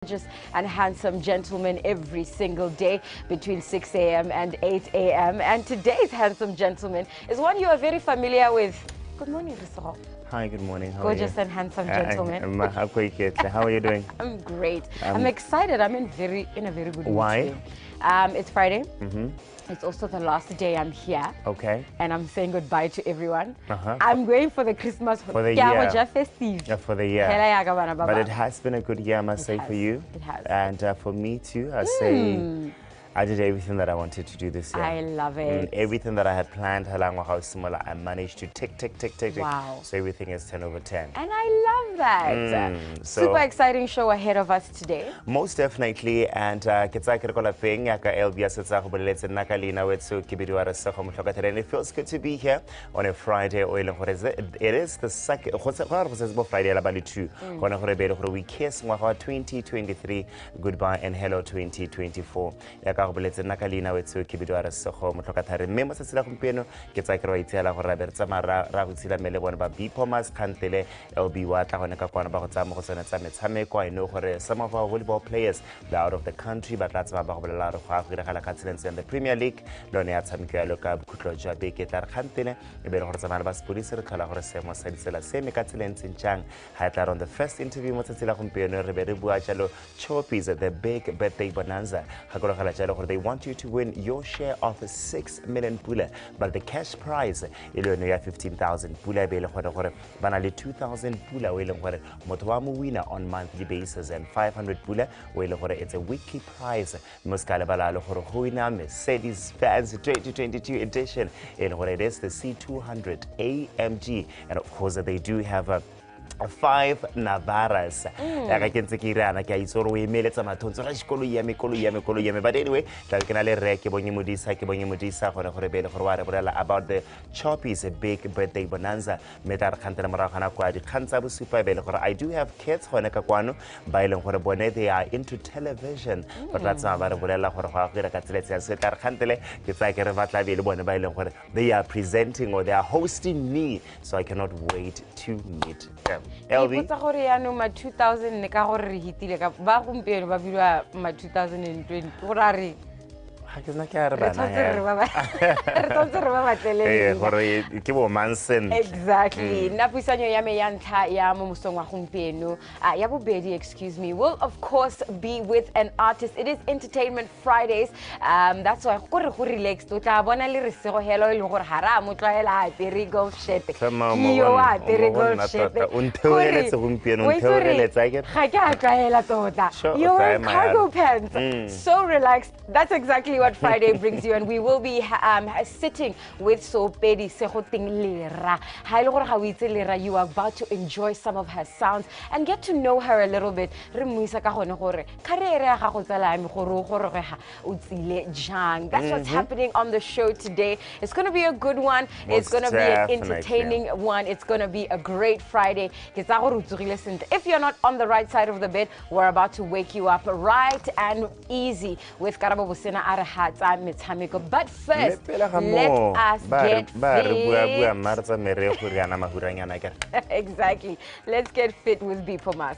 Gorgeous and handsome gentlemen every single day between 6 a.m. and 8 a.m. And today's handsome gentleman is one you are very familiar with. Good morning, Risoro. Hi, good morning. How Gorgeous are you? and handsome gentleman. How are you doing? I'm great. I'm excited. I'm in a very good mood. Why? Today. It's Friday. It's also the last day I'm here. Okay. And I'm saying goodbye to everyone. I'm going for the Christmas for the year. Festive. Yeah, for the year. But it has been a good year, I must say, for you. It has. And for me too, I say I did everything that I wanted to do this year. I love it. Everything that I had planned, I managed to tick. Wow. So everything is 10 over 10. And I love that. Super exciting show ahead of us today. Most definitely. And and it feels good to be here on a Friday. It is the second Friday. We kiss 2023 goodbye and hello 2024. Remember sa gompieno ke tsa ke re itseela gore ra bertsa mara ra go tsila mele bona ba Thomas Kantele LB wa tla gone ka kwana ba go tsama go tsena tsa metshameko. I know gore some of our volleyball players are out of the country but that's ba go bolela re go agiragala ka tseleng in the Premier League lone ya tshameko ya loka khutlo jwa beke tla re Kantele e be re gore tsama ba sepodisi re tlhola gore semo sa ditsela se me ka tseleng tsentjang ha tla on the first interview mo tsela gompieno re be re bua jalo Choppies the big birthday bonanza ha go gala jalo gore they want you to win your share of 6 million pula, but the cash prize is 15,000 pula. Be le gore bana le 2,000 pula we le gore motho wa mo winner on monthly basis and 500 pula we le gore it's a weekly prize. Moskale bala le gore go wina Mercedes Benz 2022 edition in gore it is the C200 AMG, and of course they do have 5 Navaras. But anyway, about the Choppies, a big birthday bonanza. I do have kids they are into television. But that's they are presenting or they are hosting me, so I cannot wait to meet them. LV? 2000 ne ka gore re hitile ka ba gompieno ba bilwa 2020 gorare exactly. Napuisanyo ya me ya ntlha ya mo mosong wa gompieno ya bobedi, excuse me, will of course be with an artist. It is Entertainment Fridays. That's why gore go relaxed o tla bona le re sego hello ile gore hara mo tloela apere go shit yo apere go shit untheoletse gompieno untheoletse ga ke a tloela tota yo cargo pants so relaxed. That's exactly what Friday brings you, and we will be sitting with Sopedi Sehoting Lera. You are about to enjoy some of her sounds and get to know her a little bit. That's what's happening on the show today. It's going to be a good one. It's going to be an entertaining one. It's going to be a great Friday. If you're not on the right side of the bed, we're about to wake you up right and easy with BOTSWANA. But first, let us get fit. Exactly. Let's get fit with BOTSWANA.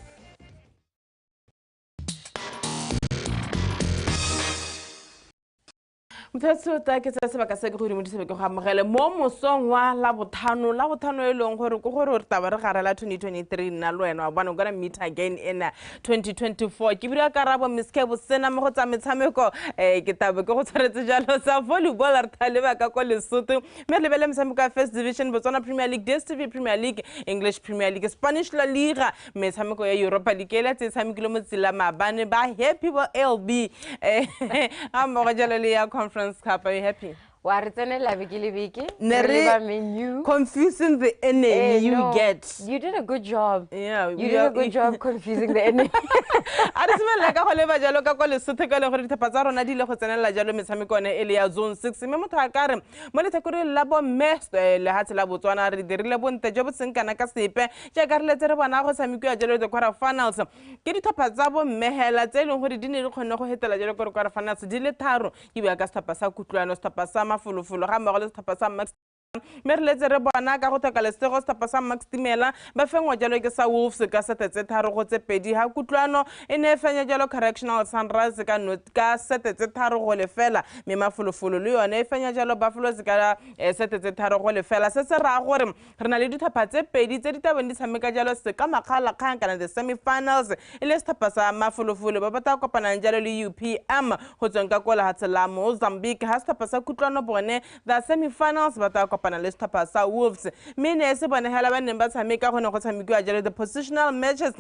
Mthatso ta ke tsa sebaka se ke go dimodise ke go amogele mo mosong wa la bothano e leng gore go gore re taba re gare la 2023 nna lo wena wa bona gonna meet again in 2024 ke bira karabo miske bo sena mo go tsa metshameko ke taba ke go tshwaretse jalo sa volleyball re thaleba ka go Lesotho me le bele metshameko first division BOTSWANA Premier League, DStv Premier League, English Premier League, Spanish La Liga, metshameko ya Europa League le tse tshamekile mo tsela mabane ba happy bo LB mo go jalo le ya conference cup. Are you happy? Confusing the enemy you get. You did a good job. Yeah, you did a good job confusing the enemy. I just like go leba jalo ka go Lesotho ka le gore ditapatsa rona di le go tsenela jalo metshameko ne ele ya zone 6 me motho a kare mo le thekore la bo mest le hatse la BOTSWANA re dirile bonte jo botseng kana ka sepe ja ka re letse re bona go tshameko ya jalo the quarter finals ke ditapatsa bo mmehela tse leng gore di ne di kgone go hetela jalo quarter finals di le tharo ke bua ka stapa sa kutlwano stapa sa mafulufulu ga mmogo le stapa sa Merletse re bona ka go tlhoka lesego setapa sa Max Dimela ba fengwa jalo ke sa Wolves ka setetse tharo go tse pedi ha kutlwano e ne fenya jalo Correctional Sunrise ka setetse tharo go lefela me mafolofolo le yone e fenya jalo Buffalo ka setetse tharo go lefela se se ra gore re na le dithapa tse pedi tse di tabeng di tshameka jalo se ka makgala kgang kana the semi-finals e le setapa sa mafolofolo ba bata kopana jalo le UPM go tsweng ka kola hatsela Mozambique ha setapa sa kutlwano bone the semi-finals ba ta kopana le setapa sa Wolves mine se bone hela ba neng ba tshameka go ne go tshamekiwa jalo the positional matches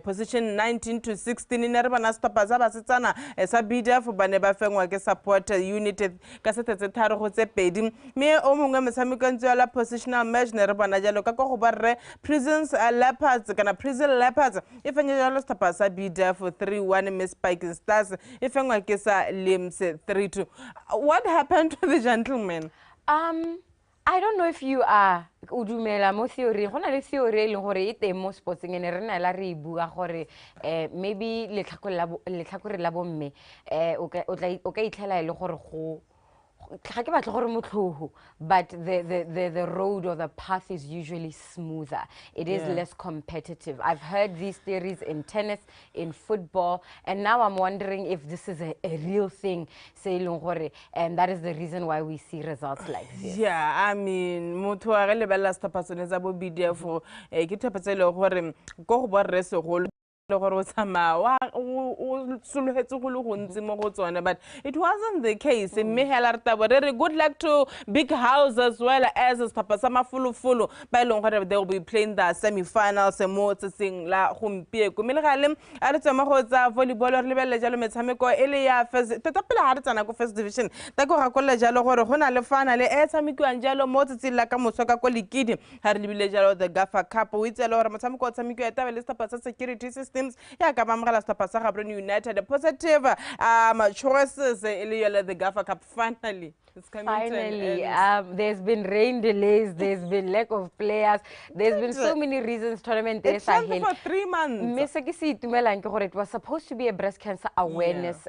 position 19 to 16 ne re bana setapa sa basetsana sa BDF ba ne ba fengwa ke support unit ka setetse tharo go tse pedi me o mongwe motshameko ntse la positional match ne re bona jalo ka go ba re Prisons Leopards kana Prison Leopards e fenya jalo setapa sa BDF 3-1 Miss Spike Stars e fengwa ke sa Lims 3-2 what happened to the gentlemen I don't know if you are DUMELA mo theory go na le theory le gore e teng mo sportsing ene re na la re bua gore maybe letlhakore la bomme o ka itlhela ile gore go ga ke batla gore motlhogo but the road or the path is usually smoother. It is less competitive. I've heard these theories in tennis, in football, and now I'm wondering if this is a real thing, and that is the reason why we see results like this. Yeah, I mean, motho a re lebella setapa sone sa bo BDF ke thapa tse le gore go bo re se go but it wasn't the case. Good luck to Big House as well as Tapasama Fulu. By long they will be playing the semi-finals and more to sing La Humpie. Kumilalim, Aritamahoza, volleyball or Libel Jalometamiko, Elia first Tatapila first division. Taco Hakola Jalo Hona Lefana, Esamiku and Jalo Motzi Lakamusoka Kolikidi, Harlibile Jalo, the Gaffa Cup, with Jalo Matamiko Samiko, Tavelista security system. Yeah, Kamamala Stapasa United the positive choices the Gaffa Cup finally. Finally, there's been rain delays, there's been lack of players, there's been so many reasons tournament days are for 3 months. It was supposed to be a breast cancer awareness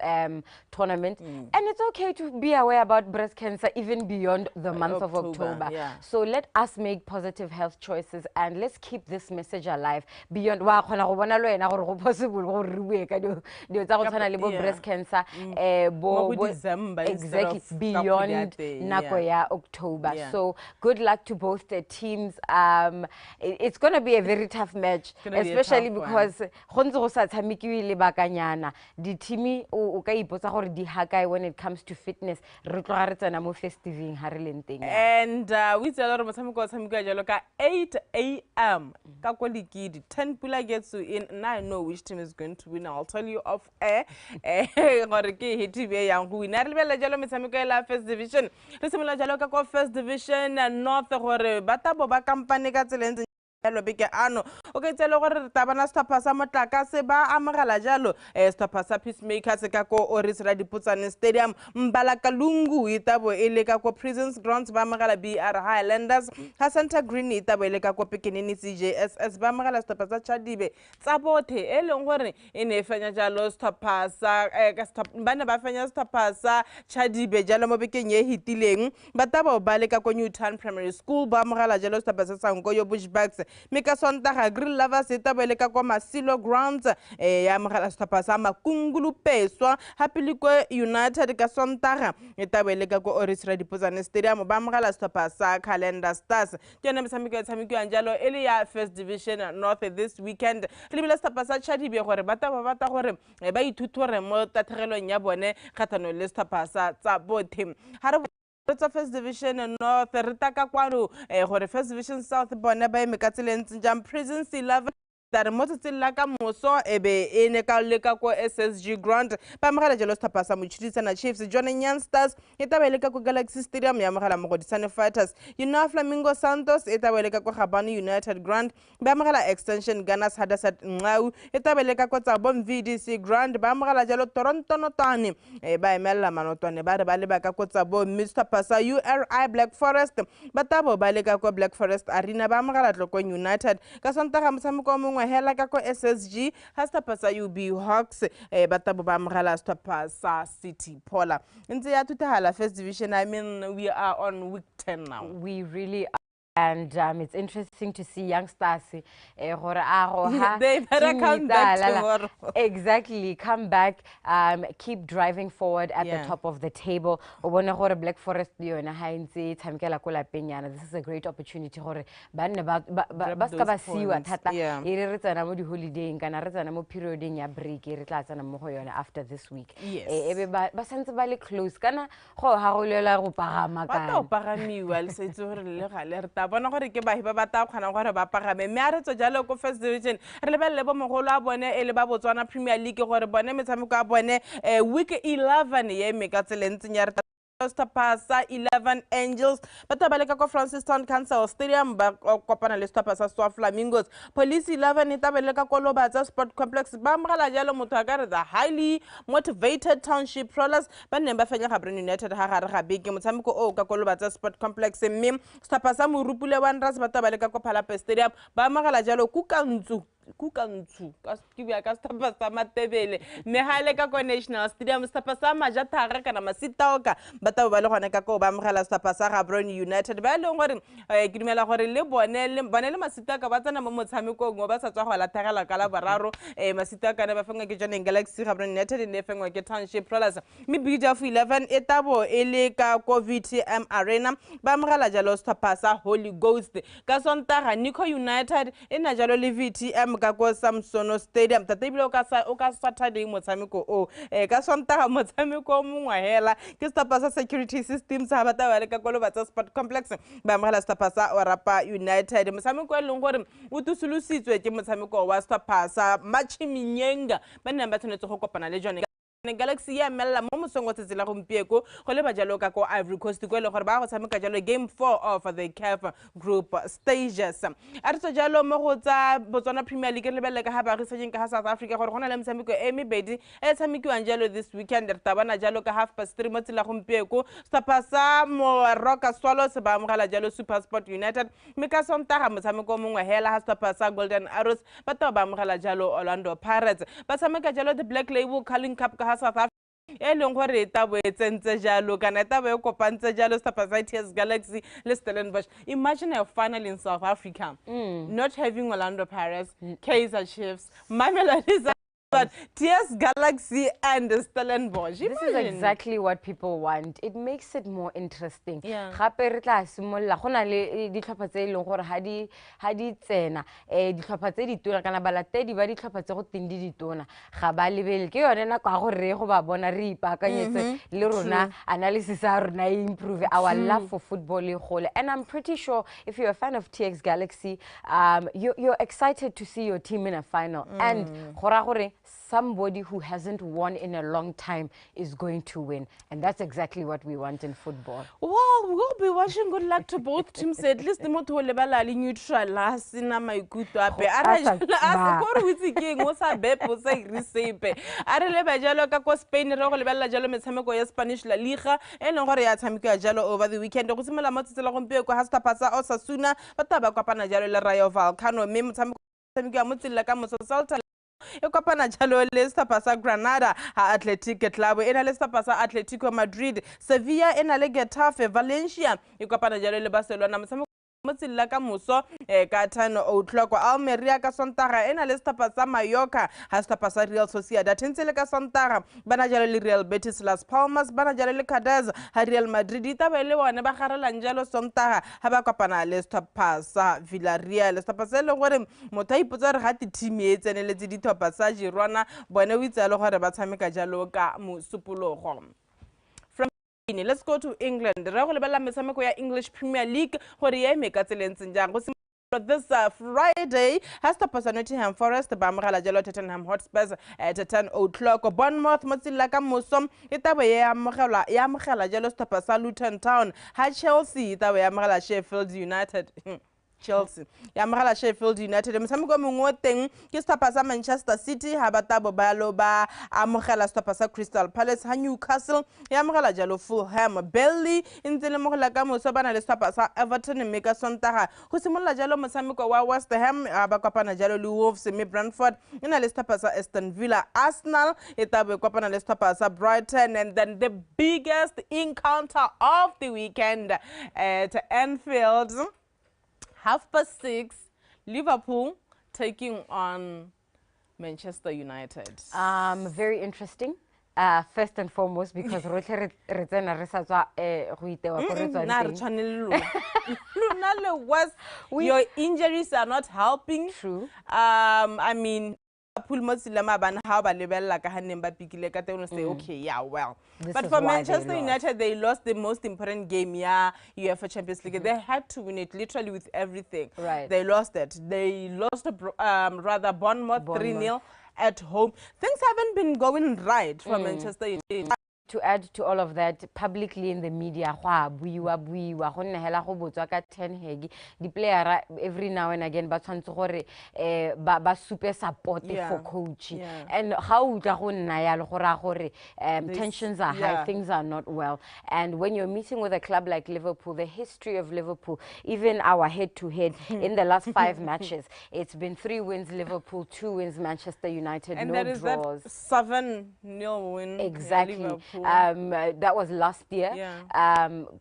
tournament, and it's okay to be aware about breast cancer even beyond the month of October. Yeah. So let us make positive health choices and let's keep this message alive beyond breast cancer exactly beyond October. So good luck to both the teams. It's going to be a very tough match, especially because the team when it comes to fitness. And we tell a lot of 8 a.m. 10 pula gets you in, and I know which team is going to win. I'll tell you off air. First division. Resimula jaloka ko first division north gore bata bo ba company ka tseleng jalo beke ano okay tselo gore tabana setapa sa motlaka se ba amagala jalo setapa sa Peacemakers ka ko Orisra Diputsane Stadium Mbalakalungu itabo ile ka ko Prisons Grounds ba amagala BR Highlanders ha Santa Green itabo ile ka ko Pekinini CJSS ba amagala setapa sa Chadibe tsa bothe e leng gore e ne fenya jalo setapa sa bana ba fenya setapa sa Chadibe jalo mo bekeng ye hitileng batabo ba le ka ko Newtown Primary School ba amagala jalo setapa sa Sankoyo Bushbucks Mika Sontaga Grill Lovers itabele ka kwa Masilo Grounds ya amagala setapa sa Makungulu Peswa Happily United ka Sontaga itabele ka kwa Orisra Diputsane Stadium ba amagala setapa sa Calendar Stars jana msamiko ya tsamiko ya njalo ele ya First Division North this weekend libile setapa sa Chadibe gore bata gore ba ithutore mo tatlhegelong ya bone kgatlhanong le setapa sa tsa bothe First Division North Ritaka Kwano gore First Division South bona ba emekatseleng jam Prisons 11 that mototsilaka moso ebe ene ka leka ko SSG Grant ba magala jelo setapa sa Mochiditsana Chiefs joining Youngsters itabeleka ko Galaxy Stadium ya magala Mogodisane Fighters Flamingo Santos itabeleka ko Gabani United Grant ba magala Extension Gunners Hadasat Ngau itabeleka ko Tsabom VDC Grant ba magala jelo Toronto Notani ba emela manotwane ba ba lebaka ko Tsabo Mr Pasa URI Black Forest batabo ba leka ko Black Forest Arena ba magala Tlokong United ka Sontaga msamiko mongwe mongwe hela ka ko SSG ha setlhopha sa UB Hawks ba tabo ba amogela setlhopha sa City Pola ntse ya thutagala first division. I mean, we are on week 10 now. We really are. And it's interesting to see youngsters they better come back tomorrow. Exactly, come back, keep driving forward at the top of the table. Black Forest, this is a great opportunity. After this week. Bona gore ke ba bata khana gore ba pagame mme a re tso jalo ko first division re lebelle bo mogolo a bone e le ba Botswana Premier League gore bone metshameko a bone week 11 ye me ka tselentseng ya re Stapasa 11 Angels batabaleka ko Francistown Council Stadium ba kopana le Stapasa Swa Flamingos. Police 11 itabeleka ko Lobatsa Sport Complex ba mogala jalo motho a ka re the highly motivated township rollers ba nne ba fenya Gaborone United ha gare ga beke motshameko o ka ko Lobatsa Sport Complex mme Stapasa Morupule Wanderers batabaleka ko Phalape Stadium ba mogala jalo Kukantsu ka skibya ka Stapasa Matebele mehale ka ko National Stadium Stapasa Majatara kana Masitaoka bata ba le gone ka ko ba mogela Stapasa Gaborone United ba le gore ke dumela gore le bone le Masitaka ba tsena mo motshamekong go ba sa tswa go lathagela ka la boraro Masitaka ne ba fengwa ke Johnny Galaxy Gaborone United ne fengwa ke Township Rollers me BJF 11 etabo ele ka VTM Arena ba mogela jalo Stapasa Holy Ghost ka Sontaga Nico United ena jalo le VTM ka ko Samsono Stadium tatebile o ka Saturday motshameko o ka Sontaga motshameko mongwe hela ke Stapasa Security Systems ha bata ba le ka ko Lobatsa Sport Complex ba mogela Stapasa Orapa United motshameko e leng gore o tusulusitswe ke motshameko wa Stapasa Machiminyenga ba nne ba tshwanetse go kopana le Johnny Galaxy ya mella mo mosongo tsetsela gompieko go le ba jalo ka ko Ivory Coast go le gore ba go tshameka jalo game 4 of the CAF group stages a re tso jalo mo go tsa Botswana Premier League le belela ka ha ba re setseng ka ha South Africa gore gona le motshameko e mebedi e tshamekiwang jalo this weekend re tabana jalo ka 3:30 mo tsela gompieko Stapasa mo Roka Swallows ba mogala jalo Super Sport United me ka Sontaga motshameko mongwe hela ha Stapasa Golden Arrows ba ba mogala jalo Orlando Pirates ba tshameka jalo the Black Label Carling Cup ka South Africa e leng gore tabo e tsentse jalo kana tabo e kopantse jalo Stapasa Galaxy le Stellenbosch. Imagine a final in South Africa not having Orlando Pirates, Kaizer Chiefs, Mamelodi but TS Galaxy and Stellenbosch. This is exactly what people want. It makes it more interesting. Yeah. Re tla simolla gona le ditlhopha tse e leng gore ha di tsena ditlhopha tse di tona kana balatedi ba ditlhopha tse go tindi di tona ga ba lebele ke yone na ka go re go ba bona re ipakanyetse le rona analysis a rona improve our love for football le gole. And I'm pretty sure if you're a fan of TX Galaxy you're excited to see your team in a final and gore somebody who hasn't won in a long time is going to win, and that's exactly what we want in football. Well, we'll be wishing good luck to both teams. At least the motto lebala li neutral last in my good ape ara gore witse ke ngo sa bepo sa irisepe ara le ba jalo ka ko Spain re go lebala jalo metshameko ya Spanish La Liga e leng gore ya tshameka jalo over the weekend go simela mo tsela gompieko ha Stapasa Osasuna ba taba kopana jalo le Rayo Vallecano me motshameko tshameka mo tsela ka Mosalta e kopana jalo le Stapasa Granada ha Athletic Club ena le Stapasa Atletico Madrid, Sevilla ena le Getafe, Valencia e kopana jalo le Barcelona motsela ka moso ka 10:00 Almeria ka Sontaga ena le Stapasa Mallorca ha Stapasa Real Sociedad tentsele ka Sontaga bana jalo le Real Betis Las Palmas bana jalo le Cadiz ha Real Madrid itabele bone ba garelang jalo Sontaga ha ba kopana le Stapasa Villarreal Stapasa le gore motho ipotsa re ga team e tseneletse dithopa sa Girona bone o itse le gore ba tshameka jalo ka mosupologo. Let's go to England. English Premier League. This Friday has Stapasa Nottingham Forest bamogela jalo Tottenham Hotspurs at 10:00 Bournemouth motsila ka moso itaba ya amogela jalo Stapasa Luton Town ha Chelsea itaba ya amogela Sheffield United Chelsea ya mogala Sheffield United motshameko mongwe o teng ke setlhopha sa Manchester City ha ba tabo ba lo ba amogela setlhopha sa Crystal Palace ha Newcastle ya amogela jalo Fulham Burnley ntse le mogela ka moso bana le setlhopha sa Everton mme ka Sontaga go simolola jalo motshameko wa West Ham ba kopana jalo le Wolves mme Brentford ena le setlhopha sa Aston Villa Arsenal e tabo kopana le setlhopha sa Brighton and then the biggest encounter of the weekend at Anfield 6:30 Liverpool taking on Manchester United. Very interesting. First and foremost, because your injuries are not helping. True. I mean, how ba lebella ka haneng ba pikile ka teng say okay yeah well but for Manchester United they lost the most important game UEFA Champions League. They had to win it literally with everything. Right. They lost it. They lost rather Bournemouth 3-0 at home. Things haven't been going right for Manchester United. To add to all of that, publicly in the media, the player every now and again, but super supportive for coaching. And how tensions are high, things are not well. And when you're meeting with a club like Liverpool, the history of Liverpool, even our head-to-head in the last 5 matches, it's been 3 wins Liverpool, 2 wins Manchester United, and no there is draws. That 7-0 win. Exactly. That was last year.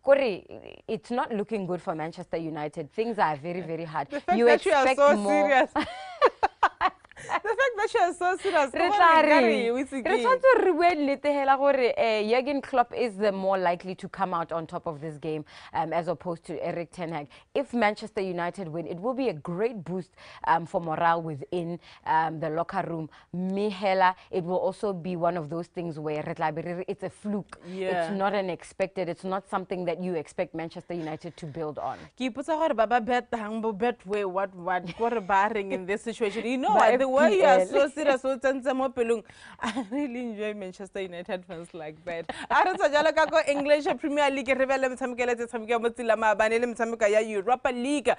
Kori, it's not looking good for Manchester United. Things are very, very hard. The fact that you are so serious. The fact that you are so serious. Jurgen Klopp is the more likely to come out on top of this game as opposed to Erik ten Hag. If Manchester United win, it will be a great boost for morale within the locker room. Mihela, it will also be one of those things where it's a fluke. It's not an expected. It's not something that you expect Manchester United to build on. In this situation, you know what? The way you are so serious, I really enjoy Manchester United fans like that. English Premier League, Europa League.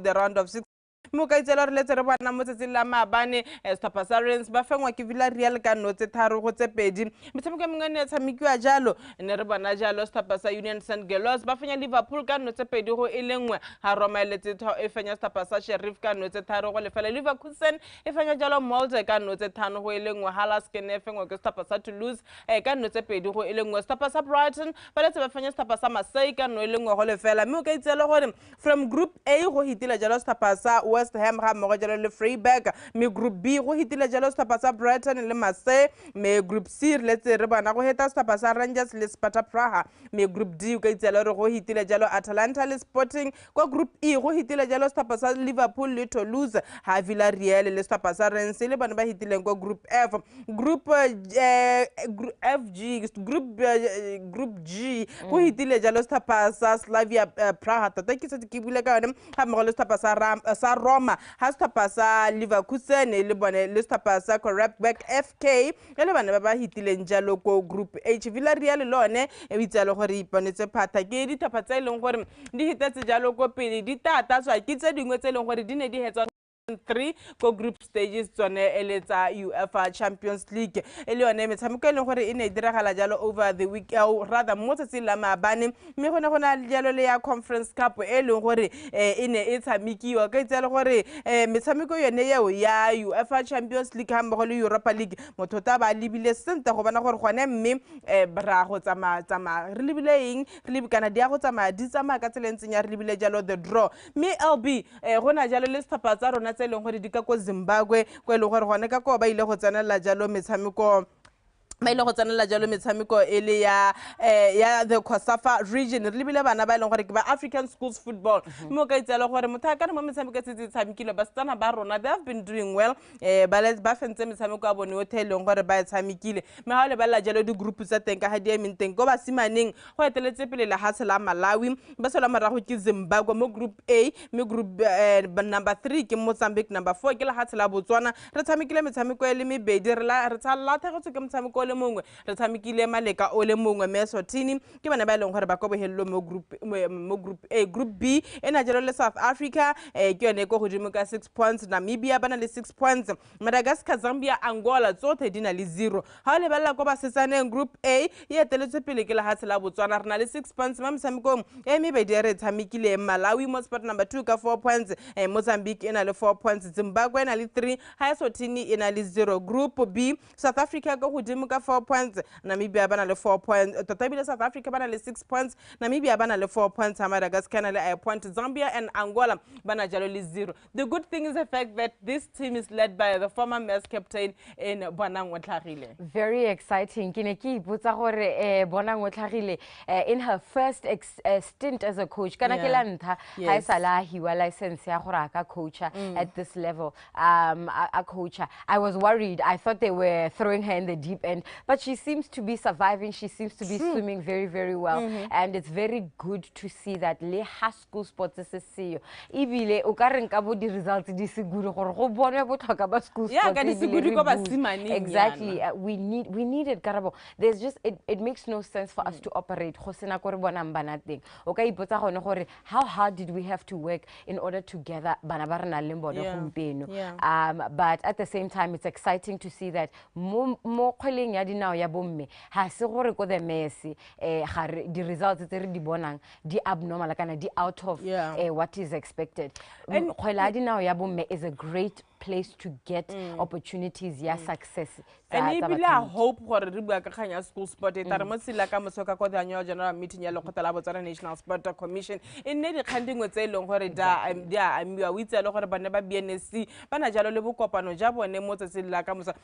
The round of 6. Mukaitsela re letse re bana motsetsi la maabane setlhopha sa Rennes ba fengwa ke Villarreal ka notse 3 go tse 2 metshameko mengwe ne tshamekiwa jalo ne re bona jalo setlhopha sa Union Saint-Gilloise ba fenya Liverpool ka notse 2 go elengwe ha Roma e letse e fenya setlhopha sa Sheriff ka notse 3 go lefela Leverkusen e fenya jalo Molde ka notse 5 go elengwe Halas ke ne fengwa ke setlhopha sa Toulouse ka notse 2 go elengwe setlhopha sa Brighton ba letse ba fenya setlhopha sa Marseille ka no elengwe go lefela mukaitsela gore from group A go hitila jalo setlhopha sa West Ham ha mo jalo le Freiburg me group B go hitile jalo setlhopha sa Brighton le Marseille me group C letse re bona go heta setlhopha sa Rangers le Sparta Praha me group D go itsela re go hitile jalo Atalanta le Sporting go group E go hitile jalo setlhopha sa Liverpool le Toulouse ha Villarreal le setlhopha sa Rennes le bana ba hitileng go group F group G go hitile jalo setlhopha sa Slavia Praha tota ke se ke bule ka yone ha mo le setlhopha sa Roma has tapasa Leverkusen le bone le tapasa Correct FK le bana ba ba hitileng jalo go group H Villarreal lone e bitsalo gore iponetse phata ke di tapatsa ileng gore di hitetse jalo go pele di tata tswa ke tse dingwe tse leng gore di ne di hetswa 3 go group stages tsone eletsa UEFA Champions League ele yone metshameko le gore ine diragala jalo over the week or rather motse la mabane me gone gona jalo le ya Conference Cup ele gore ine e tshamekiwa ka itsela gore metshameko yone yeo ya UEFA Champions League ha mmogo le Europa League mothota ba libile sente go bana gore gone mme bra go tsama re libile eng re libikana dia go tsama di tsama ka tselentseng ya re libile jalo the draw me LB gona jalo le stapa tsa rona tse leng gore di ka go Zimbabwe go ile gore gone ka go ba ile go tsenela jalo metshameko ba ile go tsenela jalo metshameko ele ya the Kosafa region re libile bana ba ile gore ke ba African schools football mo ka itsela gore motho ka mo metshameko tse tshamekile ba tsana ba rona they have been doing well ba fentse metshameko a bone o theleng gore ba tshamekile me ha le ba la jalo di group tsa teng ka ha di ementeng go ba simaneng go eteletse pele la hasela Malawi ba sola marago ke Zimbabwe mo group A me group number 3 ke Mozambique number 4 ke la hasela Botswana re tshamekile metshameko ele mebedi re tsa lathe go tse ke metshameko le le mongwe re tshamekile maleka o le mongwe mme Eswatini ke bana ba leng gore ba kobohello mo group A. Group B ena jalo le South Africa ke yone go godimo ka 6 points. Namibia bana le 6 points. Madagascar, Zambia, Angola tsotlhe di na le 0. Ha le balla go ba setsaneng Group A e eteletse pele ke la hatse la Botswana re na le 6 points ma msamekong e mebedi re tshamekile. Malawi mo spot number 2 ka 4 points. Mozambique ena le 4 points. Zimbabwe ena le 3. Ha Eswatini ena le 0. Group B South Africa go godimo ka 4 points. Namibia bana le 4 points. Totabile South Africa bana le 6 points. Namibia bana le 4 points. Madagascar na le a point. Zambia and Angola bana jalo le 0. The good thing is the fact that this team is led by the former Mets captain in Bonang Tlhagile. Very exciting. Kine ki ipotsa gore Bonang Tlhagile in her first stint as a coach kana ke la ntha ha isala hiwa license ya gore aka coacha at this level a coacha. I was worried. I thought they were throwing her in the deep end, but she seems to be surviving. She seems to be swimming very, very well, and it's very good to see that le high school sports se seyo ibile o ka reng ka bo di results di seguro gore go bonwe botlhoka ba school sports ka di seguro go ba simane. Exactly. We need it karabo. There's just it makes no sense for us to operate go sena gore bona mbana teng o ka ipotsa gone gore how hard did we have to work in order to gather bana ba rena le bone gompeno. But at the same time it's exciting to see that mo kgweleng ya dinao ya bomme ha se gore ko the Messi the results tse re di bonang di abnormal kana di out of what is expected. And kgwela dinao ya bomme is a great place to get opportunities success. And ibila hope gore re bua ka khanya school sport e tare mo sila ka mosoka ko the general meeting ya Lekgotla la Botswana National Sport Commission e ne di khandingwe tse leng gore dia amiwa o itse le gore bana ba BNC bana jalo le bokopano ja bone mo tse sila ka moso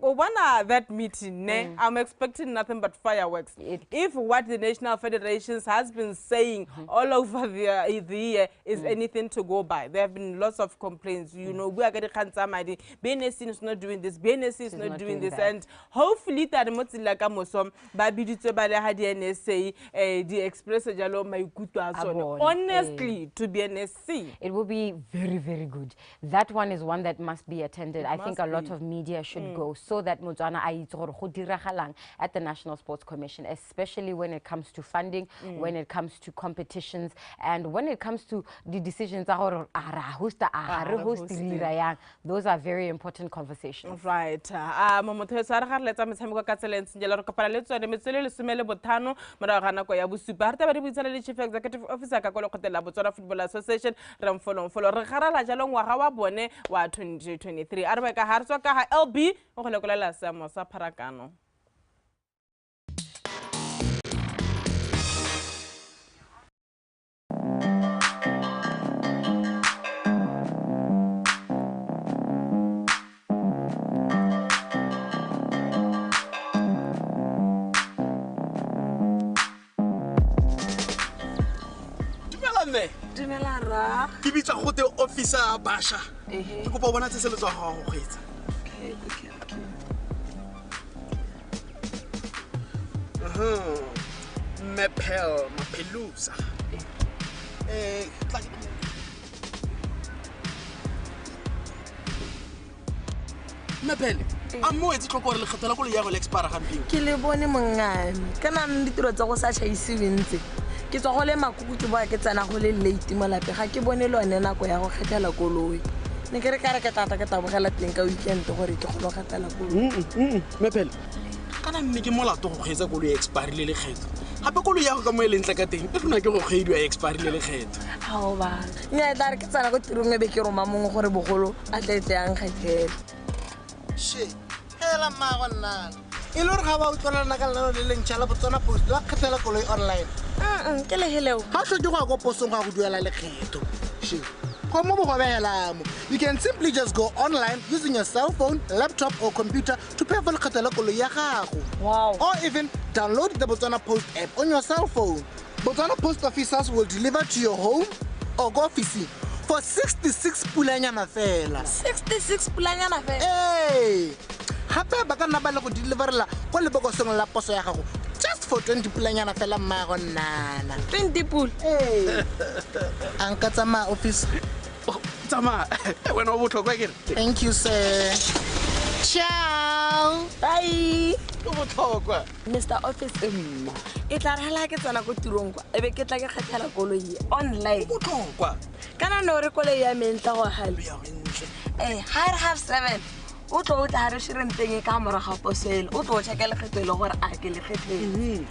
o bona that meeting ne I'm expecting nothing but fireworks. If what the national federations has been saying all over the year is anything to go by, there have been lots of complaints, you know, we are getting Madi, BNC is not doing this, BNC is not doing this, and hopefully that motsila ka mosom ba biditse ba le ha di NSA di express jalo maikutlo a tsone honestly to BNC. It will be very, very good. That one is one that must be attended. I think a lot of media should go so that Motswana a itse gore go diragalang at the National Sports Commission, especially when it comes to funding, when it comes to competitions, and when it comes to the decisions those are very important conversations. Right. Motho sa re ga letsa metshameko ka tsela ntse jela re kopana le tsone metsele le somele botano mara ga nako ya bosupa ha re ba re buitsana le chief executive officer ka Lekgotla la Botswana Football Association re mfolong re garala jalo ngwaga wa bone wa 2023 a re ba ka ha re tswa ka ha LB o go lekolela seamo sa pharakano. Dumela ra. Ke bitsa go te officer Basha. Ke kopa bona tselo tsa gago go etsa. Okay. Mapelusa. Mapele. Amo etsi tlhoko re le kgetela go le ya go le expire gampeng. Ke le bone mongane. Kana ditiro tsa go sa chaisiwentse. Ke tswa go le makuku ke boa ke tsana go le late mo lape ga ke bone lone nako ya go kgethela koloi ne ke re ka re ke tata ke tabogela teng ka weekend gore ke go lo kgethela koloi. Mepele kana mme ke molato go kgetsa koloi expire le lekgetho gape koloi ya go ka mo e lentle ka teng e funa ke go kgediwa expire le lekgetho ao ba nya tla re ke tsana go tirong be ke roma mongwe gore bogolo a tletse yang kgethela she hela ma gonna e le re ga ba utlwana ka leno le leng tshala Botswana Post la kgethela koloi online. Ke le hello. How should you go posong ga go duela lekgetho? She. Come over there. You can simply just go online using your cell phone, laptop or computer to pay for lekgetho la koloi ya gago. Wow. Or even download the Botswana Post app on your cell phone. Botswana Post officers will deliver to your home or go office for 66 pulanyana fela. 66 pulanyana fela. Hey. Hape ba ka nna ba le go deliverela go le bokosong la poso ya gago. Just for 20 pulanyana fela mmago nana. 20 pul. Hey. Anka tsama office. Tsama. Wena o botlhokwa ke. Thank you sir. Ciao. long. Bye. Go botlhokwa. Mr. Office mma. E tla re hala ke tsana go tirong kwa. Ebe ke tla ke kgethela koloi online. Go botlhokwa. Kana no re koloi ya mentla go hale. Ya mentle. High half 7. O tlo tla re shirenteng e ka mora ga posele. O tlo check le kgetelo gore a ke le kgethele.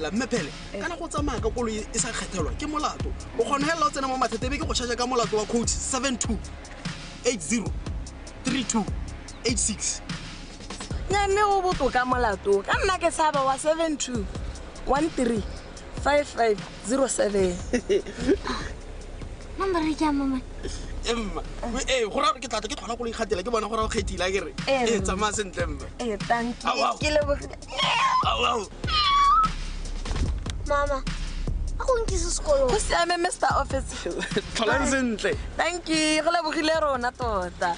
La mmepele. Kana go tsamaya ka koloi e sa kgethelwa ke molato. O gone hela o tsena mo mathete be ke go shasha ka molato wa code 72803286. Nyame o botoka molato ka nna ke saba wa 72135507. Mama re ke mama. Emma, go ra ke tla ke tlhola go le kgatela ke bona gore o kgethile a kere. Tsamaya sentle mma. Thank you. Ke lebogile. Au. Mama. A go nkise sekolo. Go siame Mr. Office. Tlhola sentle. Thank you. Go lebogile rona tota.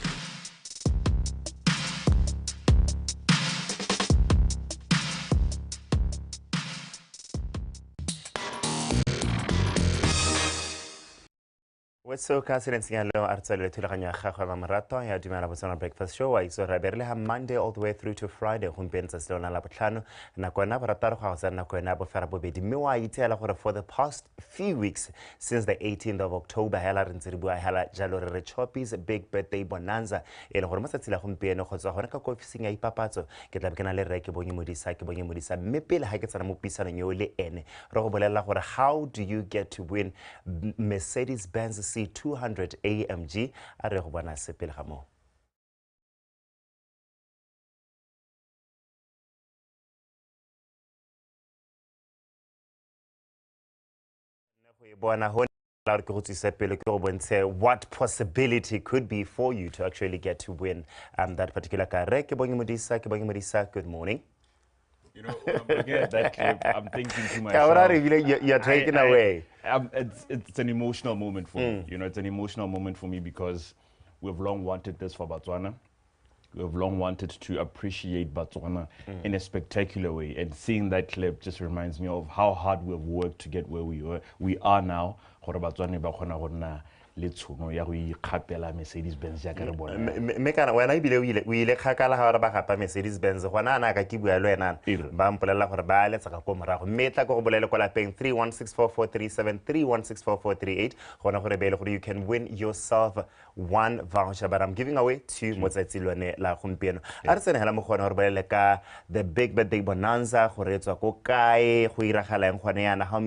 Wetso ka senentseng lo artsele thulaganyo ya gagwe ba morato ya dumela botswana breakfast show wa iso ra berle ha Monday all the way through to Friday go mpentsha selona la botlhano nako na borataro ga go tsena nako na bo fera bobedi mme wa itela gore for the past few weeks since the 18th of October hela re ntse re bua hela jalo re Choppy's big birthday bonanza e le gore mo tsatsila gompieno go tswa gone ka officing ya ipapatso ke tla ke na le re ke bonye modisa mme pele ha ke tsena mo pisanong yo le ene re go bolela gore how do you get to win Mercedes-Benz C200 AMG a re go bona sepele ga mo what possibility could be for you to actually get to win that particular car. Good morning. You know, when I'm looking at that clip, I'm thinking to myself, you're taken away. It's an emotional moment for me. You know, it's an emotional moment for me because we've long wanted this for Botswana. We've long wanted to appreciate Botswana in a spectacular way. And seeing that clip just reminds me of how hard we've worked to get where we are now. Le tsono ya go ikgapela Mercedes-Benz ya ka re bona me kana wena ibile o ile khakala ha ba gapa Mercedes-Benz gona ana ka ke bua le wena ba mpolela gore ba letsa ka go morago metla go bolele kwa lapeng 31644373 31644338 gona gore bele gore you can win yourself one voucher but I'm giving away two motsatsi lone la gompieno a re tsene hela mo gona gore bolele ka the big birthday bonanza gore etswa ko kae go iragala eng gone yana how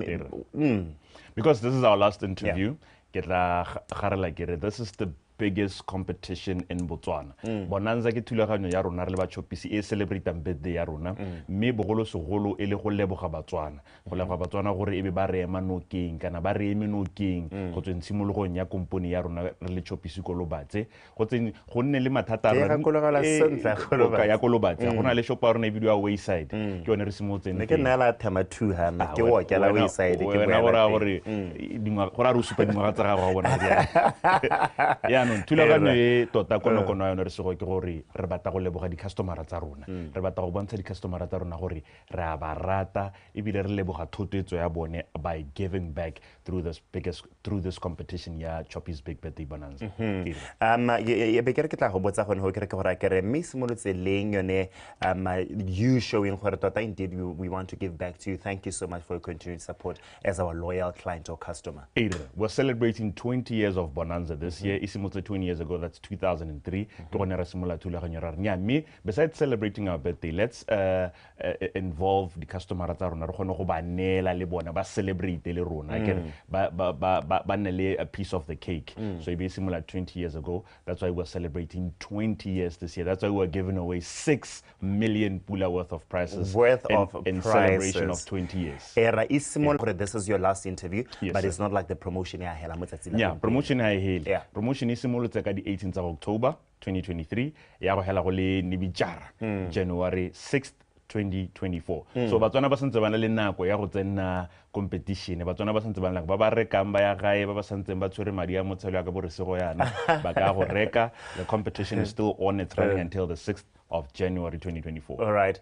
because this is our last interview. This is the biggest competition in Botswana. Bonanza ke thulaganyo ya rona re le ba Choppy e celebrate birthday ya rona. Me bogolo segolo e le go leboga Botswana. Go leboga Botswana gore e be ba re ema nokeng kana ba re eme nokeng go tshimologong ya komponi ya rona re le Choppy sekolo batse. Go nne le mathata ya kolobatse. Go na le shop ya rona e video Wayside. Ke yone re simotseng. Ne ke nna la thema 2 hana ke wo ke la Wayside ke bona gore dingwa go ra re supa dingwa tsa ga go bona ya no thulaganyo e tota kono ya re sego ke gore re batla go leboga di customer tsa rona re batla go bontsha di customer tsa rona gore re a ba rata e bile re leboga thotwetso ya bone by giving back through this competition ya Choppy's big birthday bonanza ye be ke tla go botsa gone go ke gore ke re miss molotse leng yone you showing gore tota indeed we want to give back to you. Thank you so much for your continued support as our loyal client or customer. We're celebrating 20 years of bonanza this year. 20 years ago, that's 2003. Besides celebrating our birthday, let's involve the customer celebrate a piece of the cake. So it be similar 20 years ago. That's why we're celebrating 20 years this year. That's why we're giving away 6 million pula worth of prizes in celebration of 20 years. This is your last interview, yes, but it's not like the promotion. Promotion promotion is similar to the 18th of October 2023. January 6th 2024. So Botswana ba santse bana le nako ya go tsena competition. Botswana ba santse bana ba ba rekang ba ya gae ba santse ba tshwere madi a motshelo ya ka bo resego yana ba ka go reka. The competition is still on. It's running until the 6th of January 2024. All right.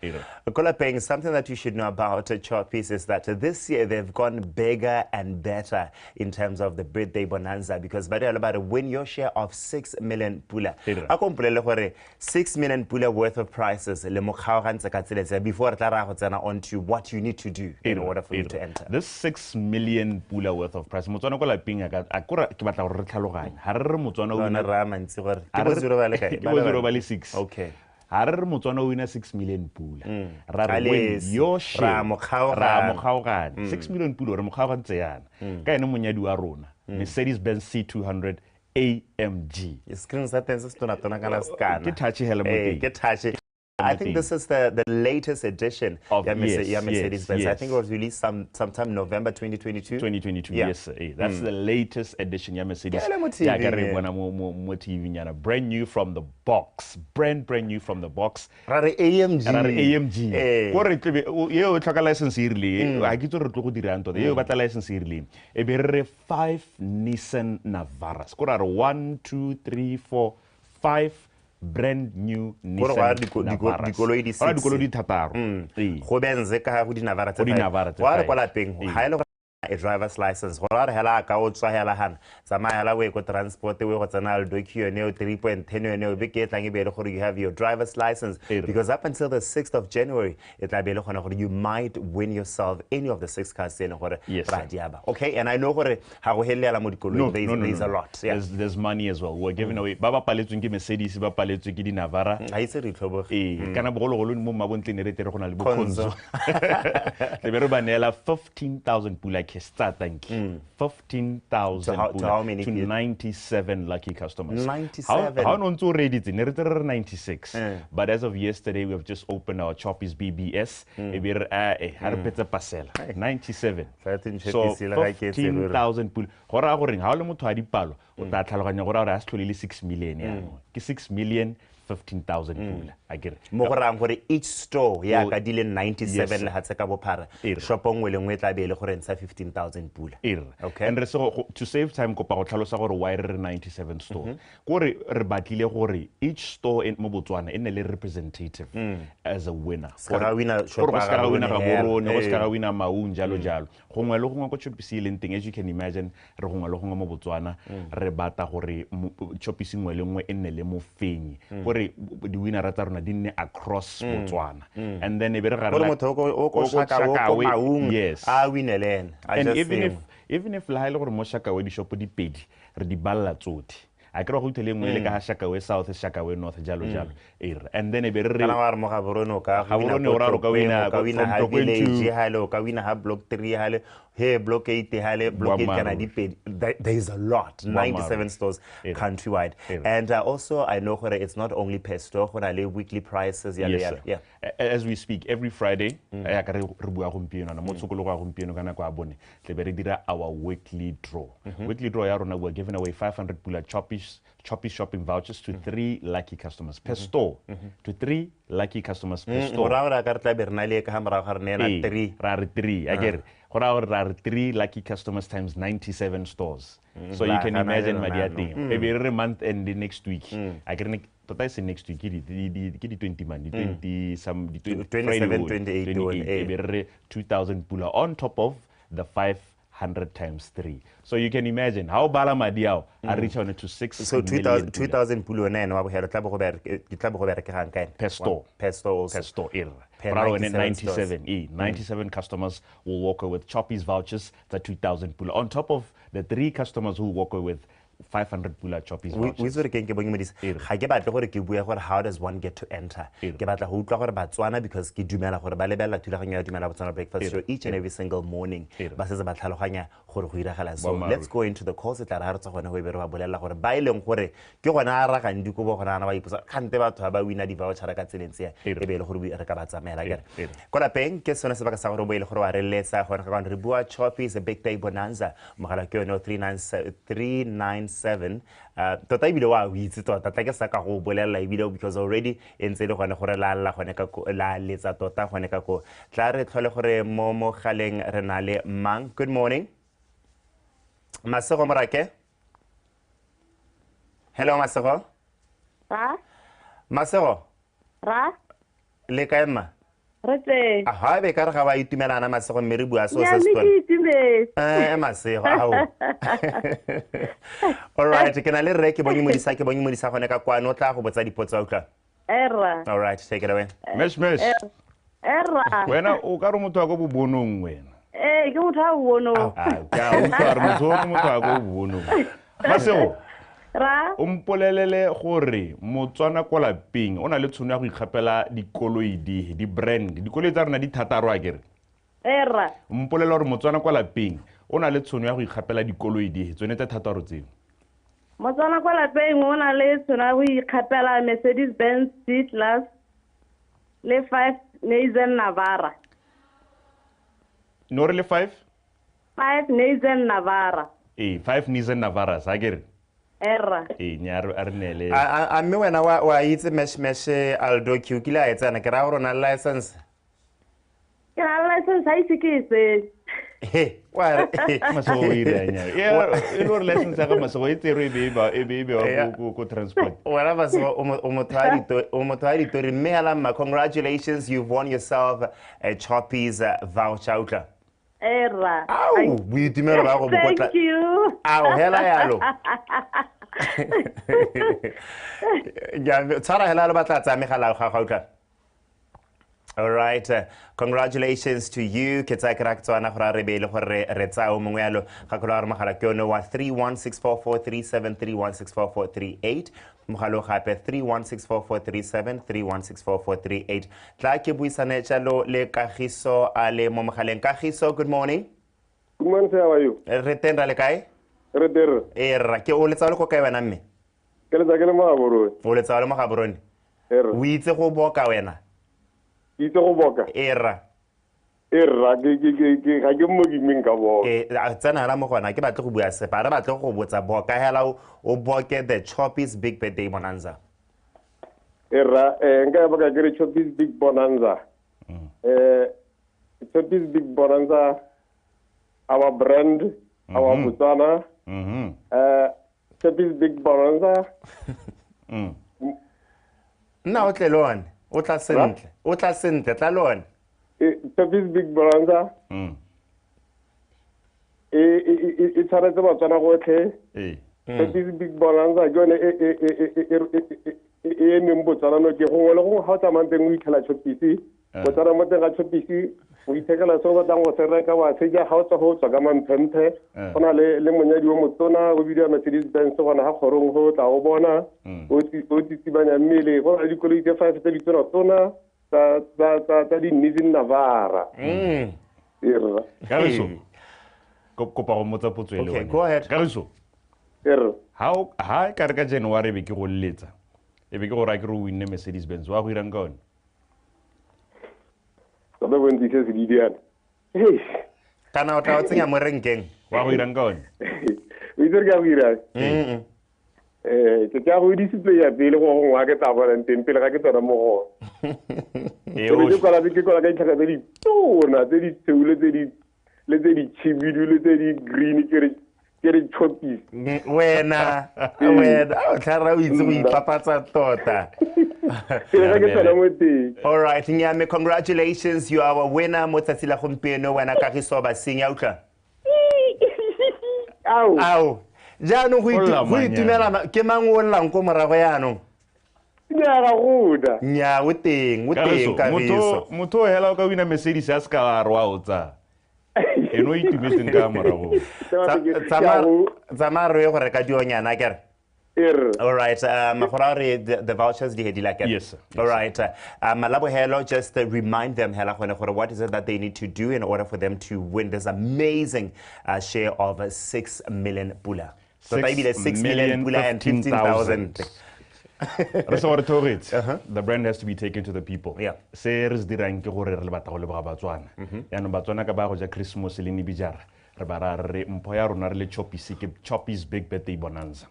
Kolapeng, something that you should know about Choppies is that this year they've gone bigger and better in terms of the birthday bonanza because by about win your share of 6 million pula. A compolele gore 6 million pula worth of prizes le mo kgaogantse ka tseletsa before re tla ra go tsena on to what you need to do in order for you to enter. This 6 million pula worth of prize. Motswana ko lapeng a kora ke batla gore re tlhaloganya. Ha re Motswana o wina ra mantsi gore ke bo zero ba le kae? Ke bo zero ba le 6. Okay. Ha re Motswana o wina 6 million pula. Ra re win your share. Ra mo kgaogana. 6 million pula re mo kgaogantse yana. Ka ene monyadi wa rona. Mercedes-Benz C200 AMG. Screen sa tense se tona kana scan. Ke touch hela mo teng. Ke touch. I think this is the latest edition of Mercedes-Benz. Yes. I think it was released sometime November 2022. 2022, yes. That's the latest edition of Mercedes. Brand new from the box. Brand new from the box. AMG. You took a license early. I get to go to you got a license early. A 5 Nissan Navaras. 1, 2, 3, 4, 5. Brand new Nissan Navaras. Dikoloi thataro. Go benze ka go di Navara tse. Wa re kwa lapeng ha ile a driver's license go ra hela ka o tswa hela hana tsamaya we go transport we go tsana document 3.10 ne be ke tlang e be le gore you have your driver's license because up until the 6th of January it tla be le gona gore you might win yourself any of the 6 cars in gore ra diaba. Okay, and I know gore ha go helela mo dikoloi there's a lot. There's money as well. We're giving away ba paletsweng ke Mercedes ba paletswe ke di Navara. Ha ise re tlhobo kana bogologolo mo mabonteng re tere gona le bokhonzo. Le be re ba nela 15,000 pula start, thank you. 15,000 to how many? To 97 lucky customers. 97. How non ready? 96. But as of yesterday, we have just opened our Choppies BBS. 97. So 15,000 pool. Hora go ring. How le motho a dipalo? O tla tlhaloganya gore a se tlholile 6 million ya. Ke 6 million 15,000 pula. I get it. Mo go rang gore each store ya ka dile 97 le hatse ka bophara. Shop ngwe le ngwe tla be le gore ntsha 15,000 pula. Okay. And so to save time ko pa go tlhalosa gore why re 97 store. Go re batlile gore each store in mo Botswana e ne le representative as a winner. Ska winner shop ga winner ga borone, go ska winner maung jalo jalo. Gongwe le gongwe go Choppies le nteng as you can imagine re gongwe le gongwe mo Botswana re bata gore Choppies ngwe le ngwe e ne le mo fenyi. Gore di winner tsa rona di nne across Botswana. And then e be re ga re motho o shaka o maung a winelen. And even if la ile gore mo shaka we di shop di pedi re di balla tsoti. I kry go tele ngwe le ka Shakawe South, Shakawe North jalo jalo. And then e be re kana wa re mo ga borono ka wina ha village halo ka wina ha block 3 hale he block 8 hale block 8 kana di pedi. There is a lot, 97 stores countrywide. And also I know gore it's not only per store, gore le weekly prices yeah. As we speak every Friday ya ka re bua gompieno na mo tsokolo ga gompieno kana kwa bone tle be re dira our weekly draw. Weekly draw ya rona we are giving away 500 pula Choppies shopping vouchers to 3 lucky customers per store. To 3 lucky customers per store. Ora ka tla be rena le ka hamra ga rena 3 ra re 3 I get it. Ra 3 lucky customers times 97 stores. So you can imagine my dear thing. Every month and the next week. I can total say next week the 20 man, the 20 some the 27 28 2,000 pula on top of the 500 times 3. So you can imagine how bala madiao I reach on to 6 so 2,000 pula nene wa bo hela tla bo go ber ke gang kae per store also. Per store 97 customers will walk away with Choppies vouchers, the 2,000 pula on top of the 3 customers who walk away with 500 pula Choppies vouchers. We zore ke bongi modis ga ke batle gore ke bua gore how does one get to enter. Ke batla go utlwa gore Botswana because ke dumela gore ba lebella thulaganyo ya dumela Botswana breakfast show each and every single morning ba se ba tlhaloganya gore go iragala. So let's go into the calls tla ra tsa gone go be re ba bolella gore ba ileng gore ke gona a ragang di go bo gona ba ipusa kante batho ba wina di voucher ka tselentse e be le gore re ka ba tsamela ke go la peng ke sone se ba ka sa gore bo ile gore wa re letsa gore ga re bua Choppies a big day bonanza mogala ke yone 397 tota ibile wa itse tota tla ke sa ka go bolella ibile because already entse le gone gore la gone ka la letsa tota gone ka go tla re tlhole gore mo mogaleng re na le mang. Good morning Masego Morake. Hello Masego. Ha? Masego. Ra? Le kae mma? Re teng. Aha, be ka re ga ba itumelana masego mme re bua so Ya se le stone. ke itumetse. Masego ao. All right, ke na le re ke bone modisa gone ka kwano o tla go botsa dipotso utlwa. Era. All right, take it away. Mesh. Era. Wena o ka re motho wa go bobonong wena. Ke motho a bono. Ka utlwa re motho wa go bobonong. Masego. Ra? O mpolelele gore Motswana kwa lapeng o na le tshono ya go ikgapela dikoloi di brand dikoloi tsa rena di thataro a kere. Era. O mpolelele gore Motswana kwa lapeng o na le tshono ya go ikgapela dikoloi tsone tsa thataro tseo. Motswana kwa lapeng o na le tshono ya go ikgapela Mercedes-Benz C-Class le 5 Nissan Navara. No re le 5? 5 Nissan Navara. 5 Nissan Navara sa kere. Era. Nyaro a re nele. A mme wena wa itse mesh Aldo Q kile a etsana ke ra go rona license. Ke na license ha ise ke se. He, wa Masego ire nya. E lo license ga masego e tsere e be go transport. Wena masego o motho a ditori mme ala congratulations, you've won yourself a Choppies voucher utla. Era. Au, buitumelo ba go bokotla. Thank you. Au, hela yalo. Tsara hela le batla tsa megala ga utla. All right, congratulations to you. Ke tsa kra tswana gore re be le gore re tsa o mongwe yalo ga go re magala ke one wa 3164437 3164438 mogalo gape 3164437 3164438 tla ke buisane tshalo le Kagiso a le mo mogaleng. Kagiso, good morning. Good morning, how are you? Re tenda le kae? Re der. Ra ke o le tsa le go kae wena mme? Ke le tsa ke le mo gaborone. O le tsa le mo gaborone. O itse go boka wena? Itse go boka? Era ke ga ke mo gimeng ka boka. Tsena la mo gona ke batle go bua sepa re batle go botsa boka hela o boke the Choppies Big Birthday Bonanza. Nka boka ke re Choppies Big Bonanza. Choppies Big Bonanza, our brand, our Botswana. Choppies Big Bonanza. Na o tlelone o tla sentle tla lone. Choppies Big Bonanza. E tshwaretse Batswana gotlhe. Choppies Big Bonanza ke yone e emeng Botswana no ke gongwe le gongwe ga o tsamang teng o itlhela Choppies. Botswana mo teng ga Choppies o ithekela se o batlang go se reka wa se ja ga o tswa ka mampemphe go na le monyadi o motona o bidiwa Mercedes-Benz gona ga kgorong go tla o bona o tsitsibanya mmele go na le dikoloi tse 5 tse di tsona tona tsa di Nissan Navara. Kagiso kopa go motsa potso ele Okay, go ahead. Kagiso ha ka re ka January be ke go letsa e be ke go ra ke re o winne Mercedes-Benz wa go irang ka one? Sabe when this is idiot. Kana o tla o tsenya mo renkeng wa go irang ka one? O itse ka go ira. Ke tla go display ya pele go ngwa ke taba le teng pele ga ke tsona mo go. Ke kwala ke tlhaga tse di tona tse di tseule tse di chibidu le tse di green ke re Choppies. Wena o tla ra o itse go ipapatsa tota. All right, Nyame, congratulations, you are a winner mo tsatsi la gompieno wena Kagiso ba senya utla. Au jaanong go itumela ke mang o llang ko morago yaanong? Nya o teng Kagiso. Motho hela o ka wina Mercedes ya ska wa o tsa eno itumetseng ka morago. Tsamaro e go reka dionyana kere. All right, the vouchers di like it. Yes. All right, Malabo Hello, just remind them what is it that they need to do in order for them to win this amazing share of 6 million pula. So maybe the 6 million pula and 15,000. The brand has to be taken to the people. Yeah. Se re dirang ke gore re le batla go leboga Batswana. Ya no Batswana ka ba go ja Christmas le ni bijara. Re ba ra re mpo ya rona re le Choppies Big Birthday Bonanza.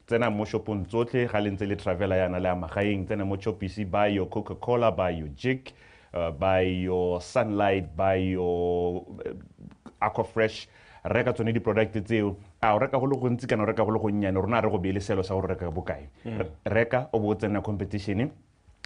Tsena mo shopong tsotlhe ga le ntse le travela yana le amagaeng tsena mo Choppies, buy your Coca-Cola, buy your Jig, buy your Sunlight, buy your Aquafresh, reka tsone di product tseo a o reka go le go ntsi kana o reka go le go nnyane rona re go beele selo sa go reka bokae reka o bo tsena competition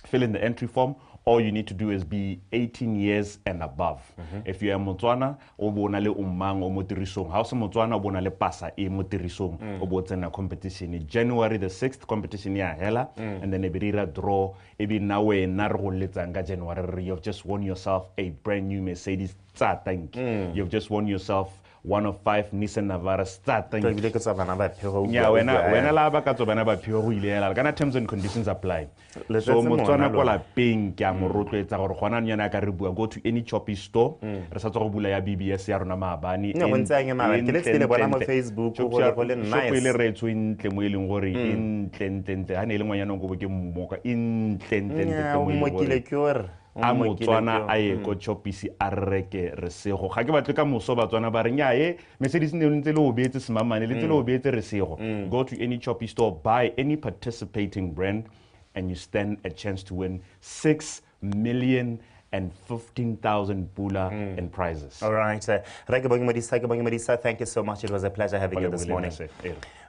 fill in the entry form. All you need to do is be 18 years and above. If you are Motswana, o bona le ummang o motirisong. Ha o se Motswana o bona le pasa e motirisong o bo tsena competition. January the 6th competition ya hela and then ebirira draw ebi nawe na re go letsang ka January. You've just won yourself a brand new Mercedes. Thank you. You've just won yourself one of 5 Nissan Navara start. Thank you. Yeah, when I back at Bana ba pure ile kana terms and conditions apply. So Motswana ko la peng ke a mo rotloetsa gore gona nyana ka re bua go to any choppy store re sa tsgo bula ya BBS ya rona maabane no bontsange maabane ke le tsile bona mo Facebook go le nice so ile re tsho intle mo ileng gore intle ha ne le ngwanyana go ke mmoka intle mo kile kure a Motswana a ye ko chopisi a reke resego ga ke batle ka moso Batswana ba re nyae Mercedes ne ntse le obetse semamane le ntse le obetse resego. Go to any choppy store, buy any participating brand and you stand a chance to win 6,015,000 pula in prizes. All right. Thank you so much. It was a pleasure having you this morning.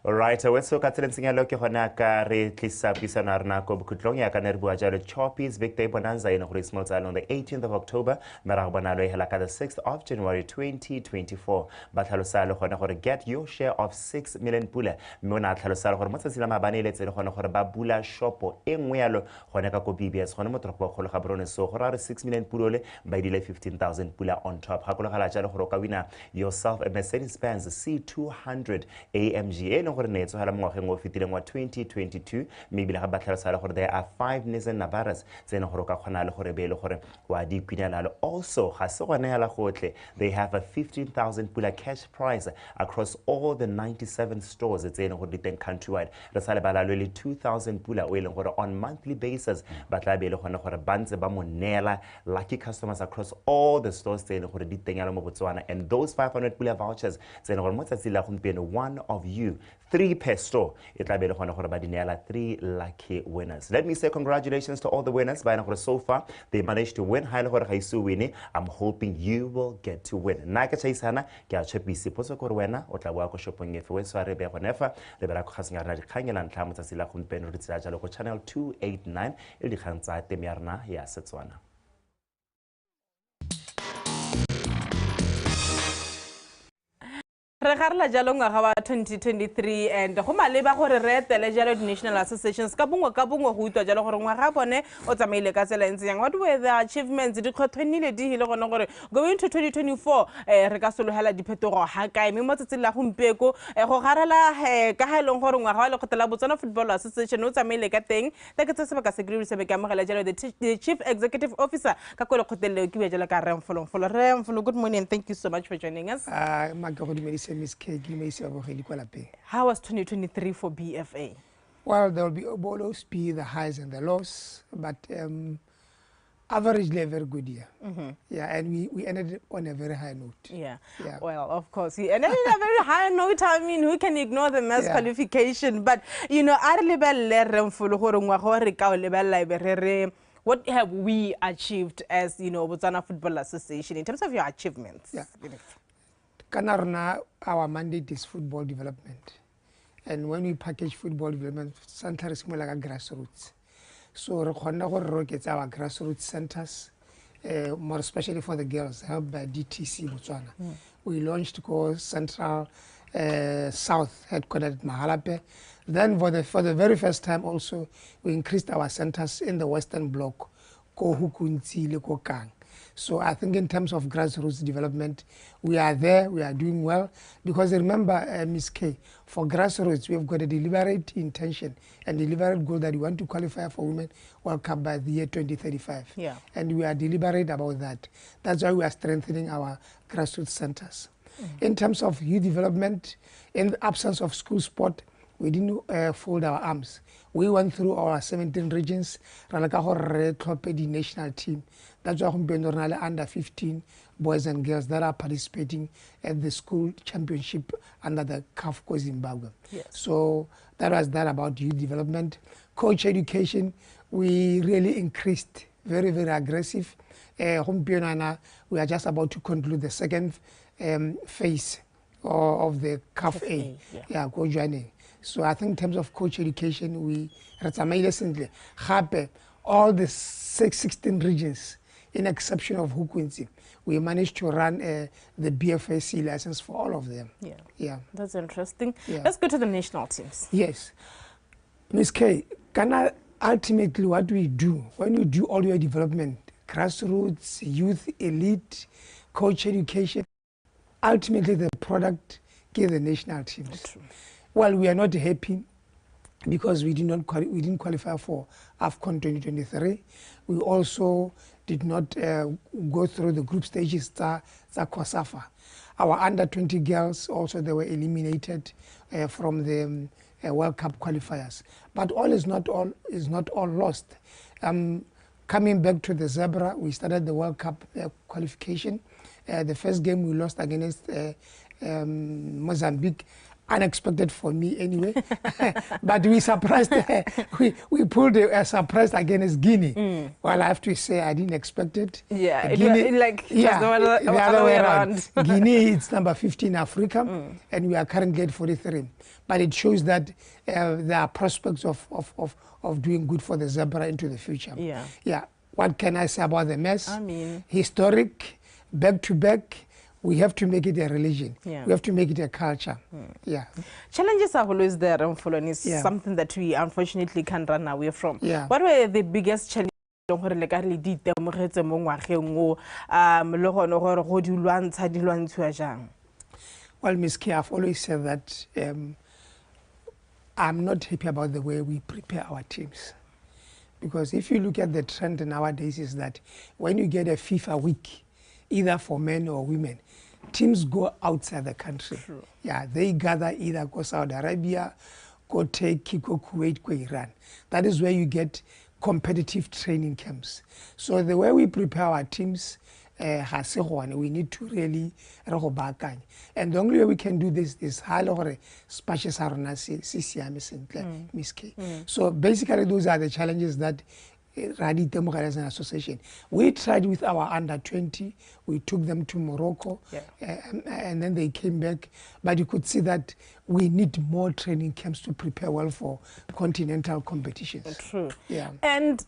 All right. So katselensing lo ke hona ka re tlisa pisana rena ko bukutlong ya ka ne re bua jalo Choppies Big Day Bonanza in go small on the 18th of October mara bona lo hela ka the 6th of January 2024. Ba tlhalosa le gona gore get your share of 6 million pula. Mme ona tlhalosa le gore mo tsatsing la mabane le tsene gona gore ba bula shopo e nngwe yalo gona ka ko BBS gona mo toropo go ga brone so gore re 6 million pula by dile 15,000 pula on top. Ha go gala jalo gore ka wina yourself a Mercedes-Benz C200 AMG gore ne tsohala mo ngwageng o fitileng wa 2022 maybe la ba tlhalosa gore there are 5 Nissan Navaras tsene gore ka khona le gore be le gore wa di kwinela also ga se gone ya la gotle they have a 15,000 pula cash prize across all the 97 stores tsene gore di teng countrywide re sa le bala le 2,000 pula o ileng gore on monthly basis ba tla be le gone gore bantse ba mo nela lucky customers across all the stores tsene gore di teng ya mo Botswana and those 500 pula vouchers tsene gore mo tsatsi la gompieno one of you 3 per store. It la be le gona gore ba dinela 3 lucky winners. Let me say congratulations to all the winners. By now so far they managed to win. Haile gore ga isu win. I'm hoping you will get to win. Na ka tshaisana ke a tshepisi potso gore wena o tla bua go shopong efe we sware be gona fa le bera go khasanga rena dikgangela ntla mo tsatsi la gompieno re tsaya jalo go channel 289 e dikgang tsa teme ya rena ya Setswana. re garela jalo ngwaga wa 2023 and go maleba gore re etele jalo di-national associations ka bongwe go utwa jalo gore ngwaga bone o tsamaile ka tsela ntse yang what were the achievements di kgothonnile di hile gone gore going to 2024 re ka sologela diphetogo ga kae mme mo tsatsing la gompieko go garela ka ga eleng gore ngwaga wa lekgotla la Botswana Football Association o tsamaile ka teng ta ke tse sebaka se griri se be ka mogela jalo the chief executive officer ka go lekgotlele ke bua jalo ka Remfolo. Good morning and thank you so much for joining us. Miss K, how was 2023 for BFA? Well, there will always be the highs and the lows, but averagely a very good year. Yeah, and we ended on a very high note. Yeah. Well, of course, we ended on a very high note. I mean, who can ignore the mass qualification? But, you know, what have we achieved as, you know, Botswana Football Association in terms of your achievements? Yeah. Kanarna, our mandate is football development. And when we package football development, center is more like a grassroots. So we rocket our grassroots centers, more especially for the girls, helped by DTC Botswana. We launched Central South headquartered at Mahalape. Then for the very first time also, we increased our centers in the Western Bloc, Ko Hukunzi, Ko Kang. So I think in terms of grassroots development, we are there, we are doing well. Because remember, Ms. K, for grassroots, we have got a deliberate intention and deliberate goal that we want to qualify for Women World Cup by the year 2035. Yeah. And we are deliberate about that. That's why we are strengthening our grassroots centers. In terms of youth development, in the absence of school sport, we didn't fold our arms. We went through our 17 regions, the national team. That's why we have under 15 boys and girls that are participating at the school championship under the CAF Zimbabwe. Yes. So that was that about youth development. Coach education, we really increased, very, very aggressive. We are just about to conclude the second phase of the CAF A. Coach joining. So I think in terms of coach education, we recently. all the 16 regions, in exception of Hukunzi, we managed to run the BFAC license for all of them. Yeah. That's interesting. Let's go to the national teams. Yes. Ms. K, ultimately what we do, when you do all your development, grassroots, youth, elite, coach education, ultimately the product give the national teams. Well, we are not happy because we didn't qualify for AFCON 2023. We also did not go through the group stages that COSAFA. Our under-20 girls also, they were eliminated from the World Cup qualifiers. But all is not all lost. Coming back to the Zebra, we started the World Cup qualification. The first game we lost against Mozambique, unexpected for me anyway. But we surprised, we pulled a surprise against Guinea. Well, I have to say I didn't expect it. Yeah, Guinea, the other way around. Guinea, it's number 15 in Africa, and we are currently at 43. But it shows that there are prospects of doing good for the Zebra into the future. Yeah. What can I say about the mess? I mean, historic, back to back. We have to make it a religion. We have to make it a culture. Challenges are always there, and is something that we unfortunately can't run away from. What were the biggest challenges? Well, Ms. K, I've always said that I'm not happy about the way we prepare our teams. Because if you look at the trend nowadays is that when you get a FIFA week, either for men or women, teams go outside the country. Yeah, they gather either go Saudi Arabia, go Turkey, go Kuwait, go Iran. That is where you get competitive training camps. So the way we prepare our teams, we need to really and the only way we can do this is Miss K. So basically those are the challenges that as an association. We tried with our under-20, we took them to Morocco, and then they came back. But you could see that we need more training camps to prepare well for continental competitions. True. And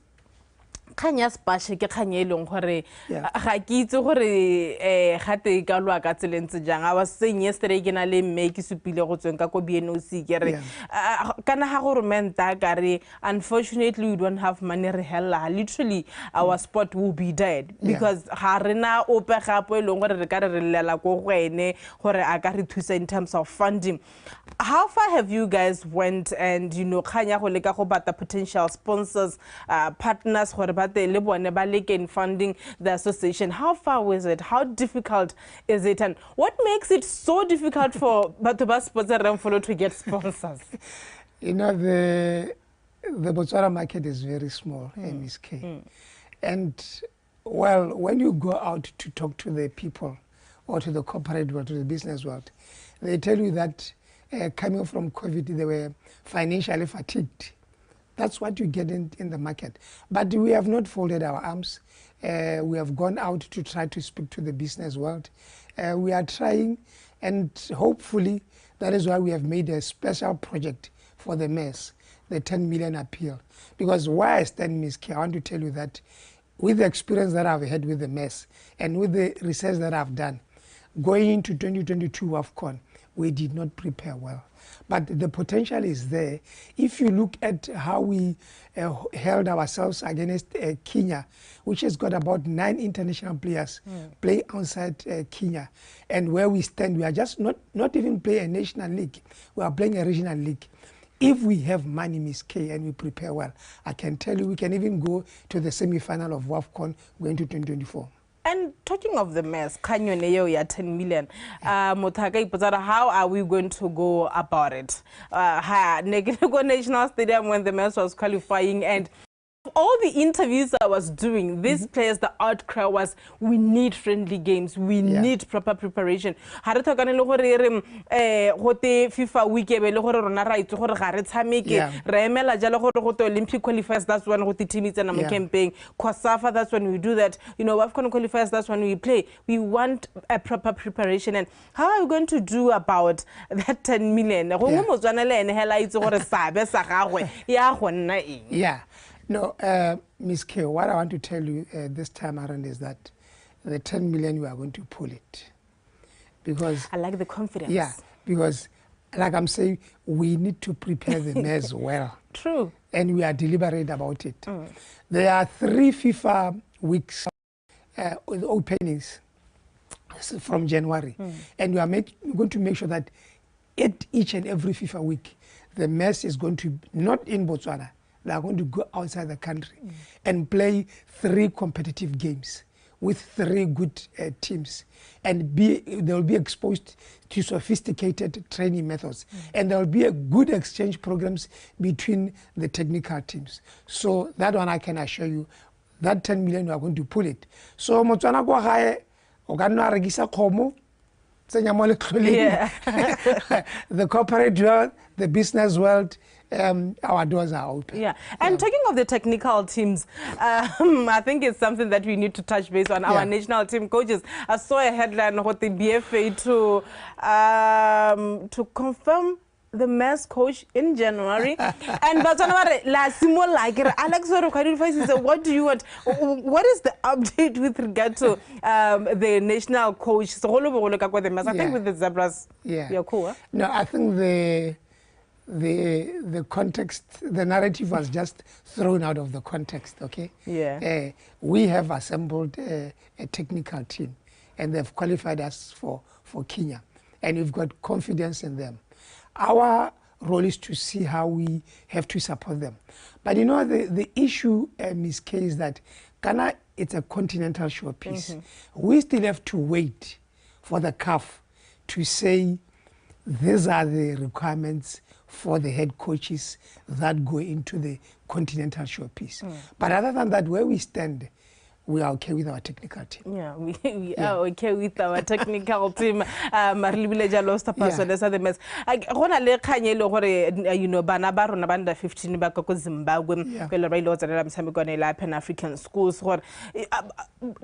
kanya spashe ke khanye long gore ga ke itse gore gate ka lwa ka tselentse jang. I was saying yesterday ke na le mme ke supile go tsweng ka ko BNOC ke re kana ha gore menta ka re unfortunately we don't have money re hella literally our sport will be dead because ha rena ope gapo long gore re ka re lela go gwene gore a ka re thusa in terms of funding. How far have you guys went and khanya go leka go bata potential sponsors, partners gore in funding the association? How far was it? How difficult is it? And what makes it so difficult for Botswana to get sponsors? You know, the Botswana market is very small, Ms. K. And, well, when you go out to talk to the people or to the corporate world, to the business world, they tell you that coming from COVID, they were financially fatigued. That's what you get in the market. But we have not folded our arms. We have gone out to try to speak to the business world. We are trying, and hopefully that is why we have made a special project for the mess, the 10 million appeal. Because why I stand, Ms. K, I want to tell you that with the experience that I've had with the mess and with the research that I've done, going into 2022 AFCON, we did not prepare well. But the potential is there. If you look at how we held ourselves against Kenya, which has got about 9 international players play outside Kenya, and where we stand, we are just not even playing a national league. We are playing a regional league. If we have money, Ms. K, and we prepare well, I can tell you we can even go to the semi-final of WAFCON going to 2024. And talking of the mess, Kanyo ya 10 million. How are we going to go about it? National Stadium when the mess was qualifying, and all the interviews I was doing, these players, the outcry was, we need friendly games, we need proper preparation. FIFA week Olympic qualifiers, that's when the team is in campaign. COSAFA, that's when we do that. AFCON qualifiers, that's when we play. We want a proper preparation. And how are we going to do about that 10 million? No, Ms. K, what I want to tell you this time around is that the 10 million, we are going to pull it. Because I like the confidence. Yeah, because like I'm saying, we need to prepare the mess well. True. And we are deliberate about it. There are 3 FIFA weeks with openings from January. And we are going to make sure that each and every FIFA week, the mess is going to, not in Botswana, they are going to go outside the country and play 3 competitive games with 3 good teams, and they will be exposed to sophisticated training methods, and there will be a good exchange programs between the technical teams. So that one I can assure you, that 10 million we are going to pull it. So Motswana kwa gae o ka nna rekisa khomo tsenya mo letloleng. The corporate world, the business world, our doors are open. Yeah, and talking of the technical teams, I think it's something that we need to touch base on. Our national team coaches. I saw a headline with the BFA to confirm the men's coach in January. And but Alex, what do you want? What is the update with regard to the national coach? So I think with the Zebras, you're cool. Huh? No, I think the context, the narrative was just thrown out of the context, okay? Yeah. We have assembled a technical team, and they've qualified us for Kenya, and we've got confidence in them. Our role is to see how we have to support them. But you know, the issue, Ms. K, is that Ghana, it's a continental showpiece. We still have to wait for the CAF to say these are the requirements for the head coaches that go into the continental showpiece. But other than that, where we stand, we are okay with our technical team. Yeah, we are okay with our technical team. Marilibile lost a person. That's the mess. I wanna let Kanye gore you know Banaba rona banda 15 ba ko Zimbabwe. Pele ba ile o tsela mtshameko ne la Pan African schools gore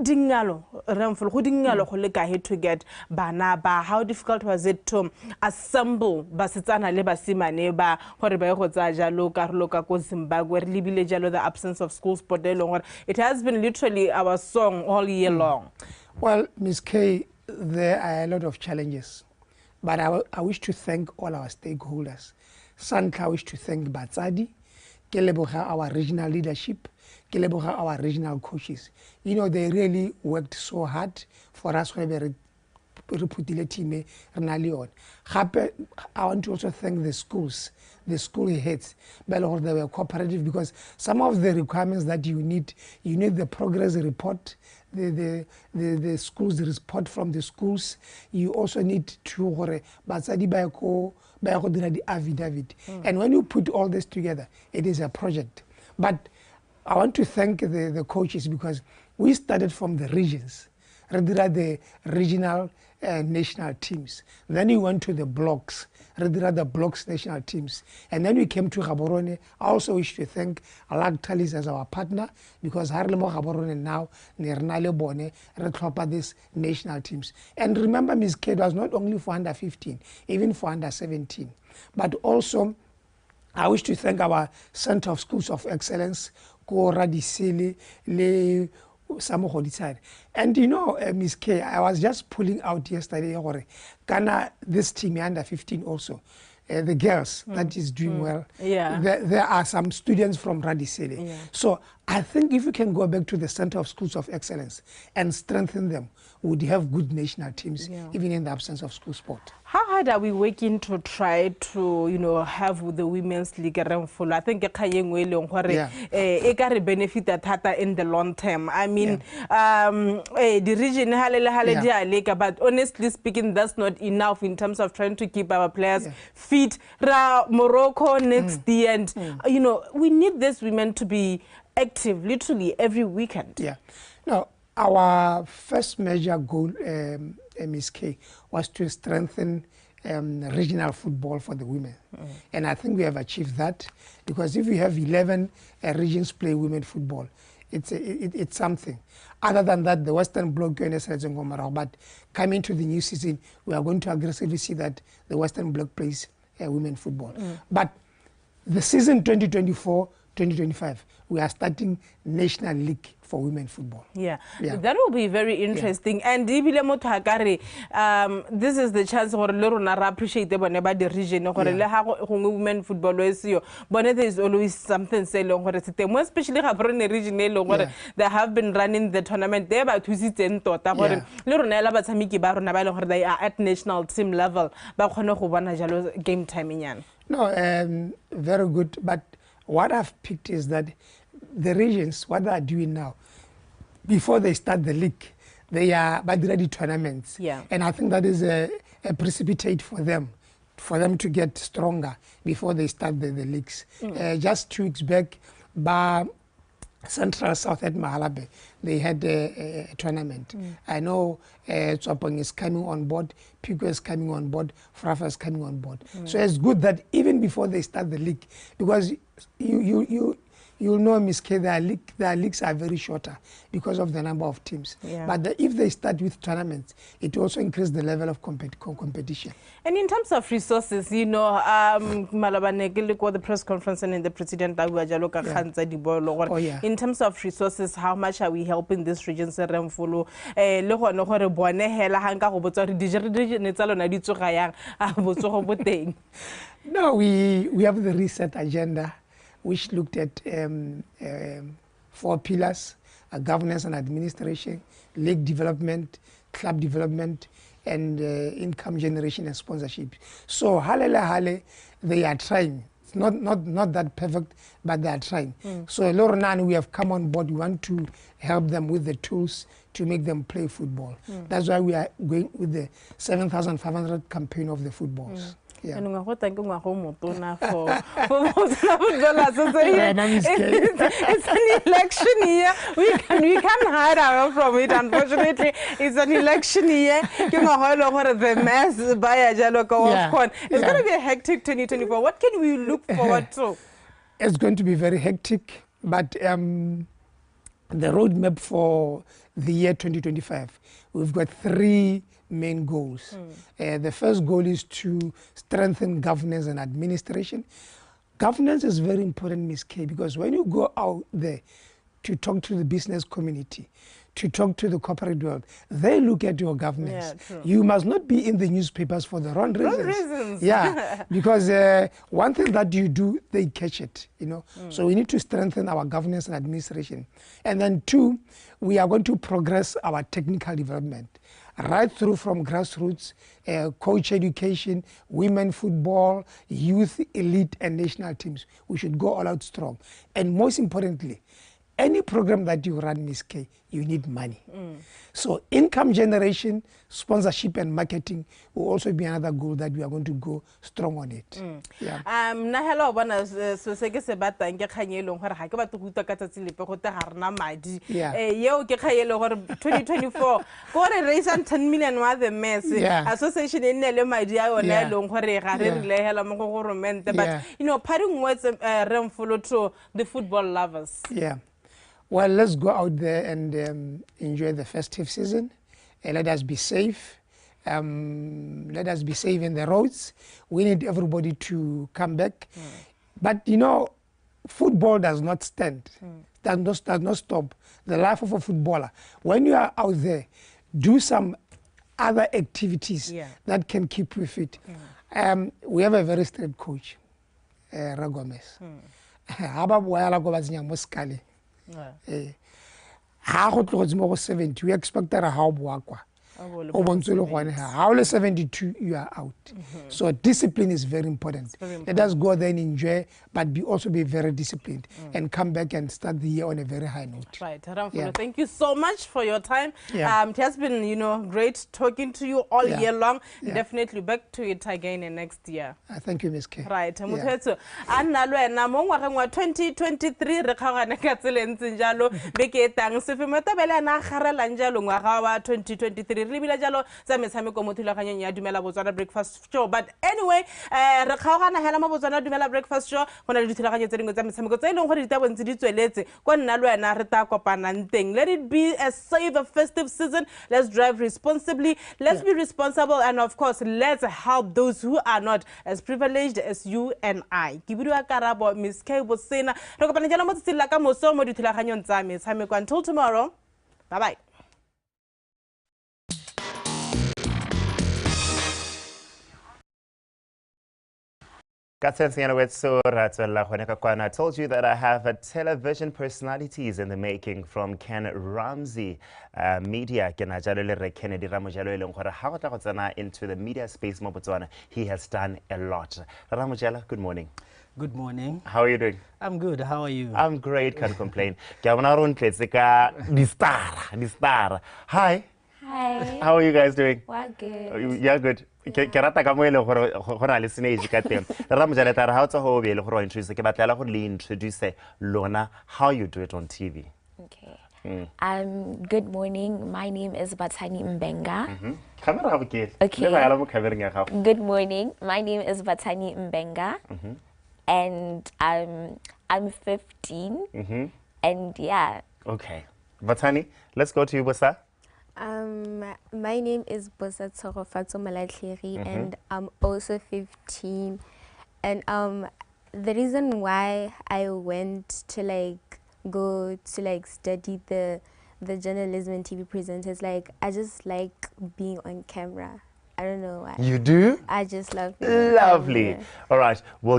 dingalo ramful go dingalo go le ka he to get Banaba. How difficult was it to assemble basetsana le basimane ba gore ba go tsa jalo karolo ka ko Zimbabwe re libile jalo the absence of school sport it has been literally our song all year long. Well, Ms. K, there are a lot of challenges, but I wish to thank all our stakeholders. I wish to thank Batsadi, Keleboha, our regional leadership, Keleboha, our regional coaches. You know, they really worked so hard for us to have team. I want to also thank the schools, the school heads, but they were cooperative, because some of the requirements that you need the progress report, the schools, the report from the schools. You also need to affidavit. And when you put all this together, it is a project. But I want to thank the coaches, because we started from the regions, the regional national teams. Then we went to the blocks, the blocks national teams. And then we came to Gaborone. I also wish to thank Alag Talis as our partner, because Harlemo Gaborone now, Nernale Bone, reclopper these national teams. And remember, Ms. K, was not only for under 15, even for under 17. But also, I wish to thank our Center of Schools of Excellence, Ko Radisili, Le and you know, Ms. K, I was just pulling out yesterday, Ghana, this team under 15 also, the girls that is doing well. There are some students from Radisele. So I think if we can go back to the Center of Schools of Excellence and strengthen them, we would have good national teams, even in the absence of school sport. How hard are we working to try to, you know, have the women's league around full? I think it can benefit that in the long term. I mean, the region, but honestly speaking, that's not enough in terms of trying to keep our players fit. Morocco next year, and you know, we need these women to be active literally every weekend. Now, our first major goal, Ms. K, was to strengthen regional football for the women. And I think we have achieved that, because if we have 11 regions play women football, it's something. Other than that, the Western Bloc, but coming to the new season, we are going to aggressively see that the Western Bloc plays women football. But the season 2024, 2025, we are starting National League for women football. Yeah. That will be very interesting. And this is the chance for Lorona appreciate the region or women football. There is always something say long especially the region they have been running the tournament there about 2 seasons they are at national team level game time. No, very good. But what I've picked is that the regions, what they are doing now, before they start the league, they are ready tournaments. And I think that is a precipitate for them to get stronger before they start the leagues. Just 2 weeks back, by Central South at Mahalabe, they had a tournament. I know Tsopong is coming on board, Pico is coming on board, Frafa is coming on board. So it's good that even before they start the league, because you'll know, Ms. K, their leagues are very shorter because of the number of teams. But if they start with tournaments, it also increases the level of competition. And in terms of resources, you know, the press conference and the president, in terms of resources, how much are we helping this region? No, we have the reset agenda, which looked at 4 pillars: governance and administration, league development, club development, and income generation and sponsorship. So they are trying. It's not that perfect, but they are trying. So Lornan, we have come on board. We want to help them with the tools to make them play football. That's why we are going with the 7,500 campaign of the footballs. It's an election year. We can't hide away from it. Unfortunately, it's an election year. The mess by a Jaloko. It's going to be a hectic 2024. What can we look forward to? It's going to be very hectic, but the roadmap for the year 2025, we've got 3 main goals. The first goal is to strengthen governance and administration. Governance is very important, Ms. K, because when you go out there to talk to the business community, to talk to the corporate world, they look at your governance. You must not be in the newspapers for the wrong reasons. Because one thing that you do, they catch it, you know. So we need to strengthen our governance and administration. And then 2, we are going to progress our technical development, right through from grassroots, coach education, women football, youth, elite, and national teams. We should go all out strong. And most importantly, any program that you run, Ms. K, you need money. So income generation, sponsorship, and marketing will also be another goal that we are going to go strong on it. Nahela bona so se ke se batla nke khanyelong gore ga ke batla go uta ka tsatsi lepe go te harna madi yeo ke khayelo gore 2024 gore raise 10 million wa the mess association e nne le madi a yona elong gore ga re relehela mo go government, but you know, parting words Remfolo to the football lovers. Well, let's go out there and enjoy the festive season. Let us be safe. Let us be safe in the roads. We need everybody to come back. But you know, football does not stand, does not stop the life of a footballer. When you are out there, do some other activities that can keep you fit. We have a very strict coach, Ragomez. We expect how 72 you are out. So discipline is very important. Let us go there and enjoy, but also be very disciplined and come back and start the year on a very high note. Thank you so much for your time. It has been, you know, great talking to you all year long. Definitely back to it again next year. Thank you, Ms. K. 2023 re khagana ka tseleng njalo beke tang se fe mata bele na kharela njalo ngwaga wa 2023 di re lebile jalo tsa metshameko mo thulaganyong ya Dumela Botswana Breakfast Show. But anyway, re kgaogana hela mo Botswana Dumela Breakfast Show go na le dithulaganyo tse dingwe tsa metshameko tse leng gore di tabontse di tsweletse go nna le wena re ta kopanang teng. Let it be a safe, a festive season. Let's drive responsibly. Let's be responsible, and of course, let's help those who are not as privileged as you and I. Ke bua karabo Miss K Bosena. Re kopana jalo mo tsela ka moso mo dithulaganyong tsa metshameko. Until tomorrow. Bye bye. I told you that I have television personalities in the making from Ken Ramsey Media. Into the media space mo Botswana. He has done a lot. Ramojela, good morning. Good morning. How are you doing? I'm good. How are you? I'm great, can't complain. Hi. Hi. How are you guys doing? We're good. Yeah, good. Kerata ka mo ile gore gona le senage ka teng. Ramojela tara ha o tsa ho be le gore introduce ke batlela gore le introduce lona how you do it on TV. Okay. Good morning. My name is Batsani Mbenga. Okay. Good morning. My name is Batsani Mbenga. And I'm 15. And yeah. Okay. Batsani, let's go to you, Bosa. My name is Bosa Tsorofatso Malatlheri, and I'm also 15. And the reason why I went to go to study the journalism and TV presenters, I just like being on camera. I don't know why. You do? I just love being Lovely. on camera. All right, we'll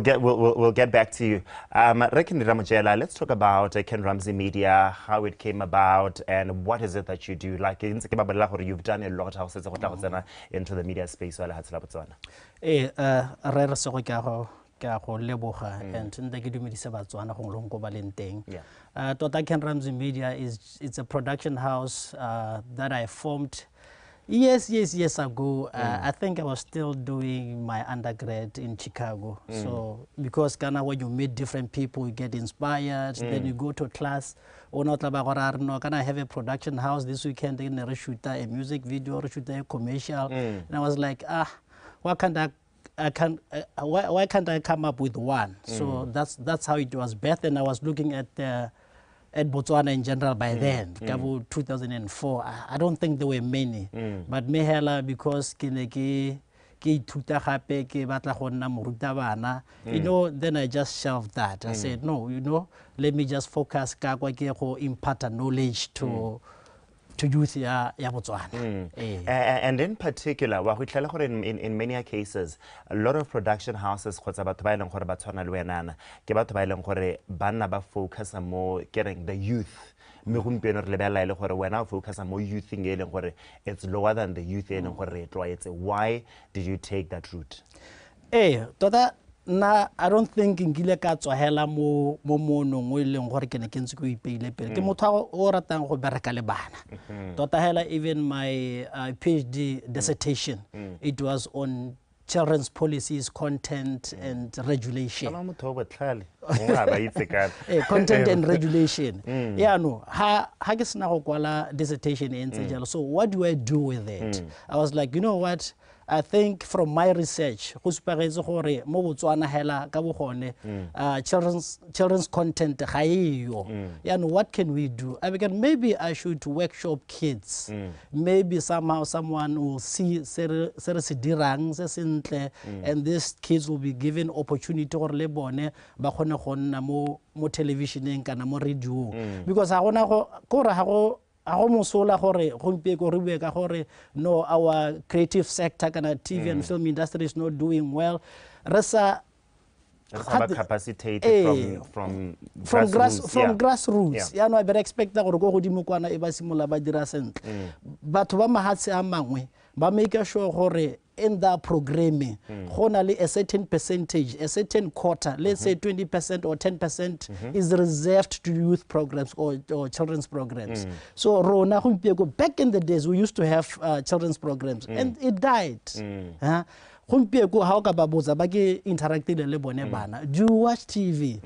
get back to you. Rekin Ramojela, let's talk about Ken Ramsey Media, how it came about, and what is it that you do? You've done a lot into the media space. Ken Ramsey Media it's a production house that I formed years ago. I think I was still doing my undergrad in Chicago. So because when you meet different people, you get inspired, then you go to class. Can I have a production house this weekend? Then I shoot a music video, shoot a commercial. And I was like, why can't I come up with one? So that's how it was birthed. And I was looking at Botswana in general by then, 2004. I don't think there were many, but mehela because then I just shelved that. I said, no, let me just focus impart a knowledge to youth ya Botswana. And in particular, in many cases, a lot of production houses focus more getting the youth. When I focus on more youth, it's lower than the youth. Why did you take that route? I don't think nkile ka tswahela mo monong o ileng gore ke ne ke ntse go ipeile pele ke motho o ratang go bereka le bana tota hela. Even my PhD dissertation, it was on children's policies, content and regulation. Content and regulation. Yeah, no. Ha ke sena go kwala dissertation e ntse jalo. So what do I do with it? I was like, you know what? I think from my research, children's content, what can we do? I began, maybe I should workshop kids. Maybe somehow someone will see and these kids will be given opportunity or lebone mo television and mo radio. Because no, our creative sector, TV and film industry is not doing well. Capacitated from grassroots. Yeah, no, I better expect that go godimo kwana e ba simola ba dira sentle. Batho ba mahatse a mangwe ba make sure in the programming, only a certain percentage, a certain quarter, let's say 20% or 10% is reserved to youth programs or children's programs. So back in the days, we used to have children's programs and it died. gompieko ha o ka ba botsa ba ke interactile le bone bana, do you watch TV?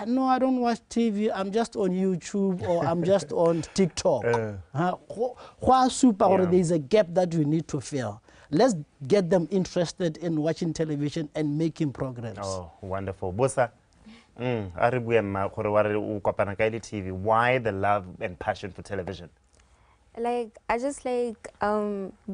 No, I don't watch TV. I'm just on YouTube or I'm just on TikTok. There is a gap that you need to fill. Let's get them interested in watching television and making programs. Oh, wonderful. Bosa, TV. Why the love and passion for television? Like, I just like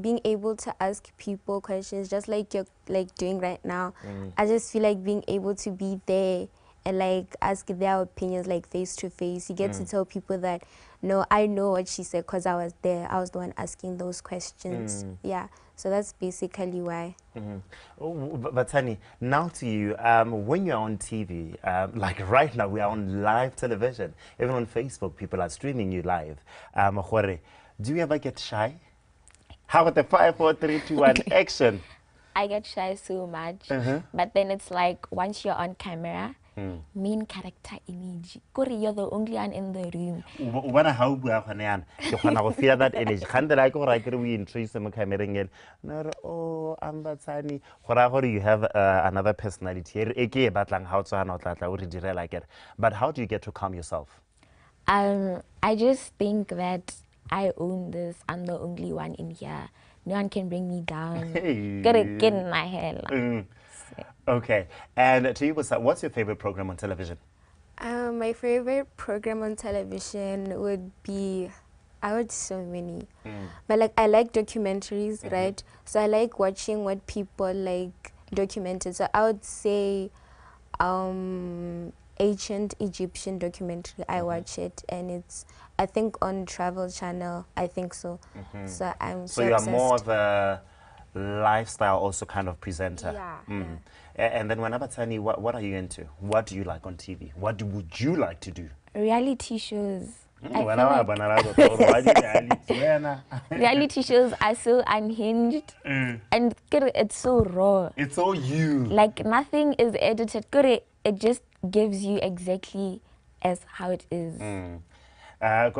being able to ask people questions, just like you're like doing right now. I just feel like being able to be there and like ask their opinions like face to face. You get to tell people that, no, I know what she said because I was there. I was the one asking those questions. Yeah, so that's basically why. Batsani, now to you, when you're on TV, like right now we are on live television, even on Facebook, people are streaming you live. Do you ever get shy? How about the 5, 4, 3, 2, 1 action? I get shy so much, but then it's like once you're on camera, main character image. You're the only one in the room. When I hope we are to feel that energy. Can't I go right we introduce them camera? Oh, I'm Batsani. You have another personality. But how do you get to calm yourself? I just think that I own this. I'm the only one in here. No one can bring me down. Gotta get in my head. Okay, and to you, what's your favorite program on television? My favorite program on television would be, I would so many, but like I like documentaries, right? So I like watching what people like documented. So I would say ancient Egyptian documentary. I watch it, and it's, I think, on Travel Channel. I think so. So I'm so you are obsessed. more of a lifestyle also kind of presenter. Yeah. And then when Abatani, what are you into? What do you like on TV? What would you like to do? Reality shows. Reality shows are so unhinged and it's so raw. It's all you. Like nothing is edited. It just gives you exactly as how it is. I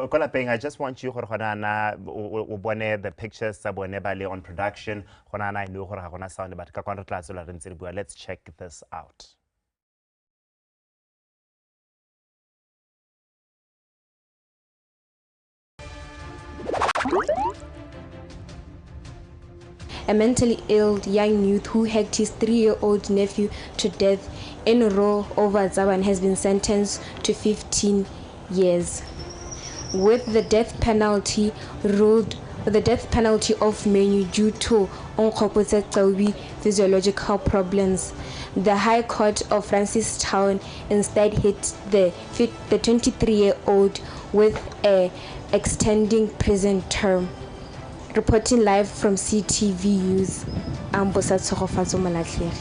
just want you the pictures on production. Let's check this out. A mentally ill young youth who hacked his 3-year-old nephew to death in a row over Zaban has been sentenced to 15 years. With the death penalty of menu due to physiological problems. The High Court of Francistown instead hit the 23-year-old with a extending prison term. Reporting live from CTV News, I'm BOTSWANA Fatso Malatlheri.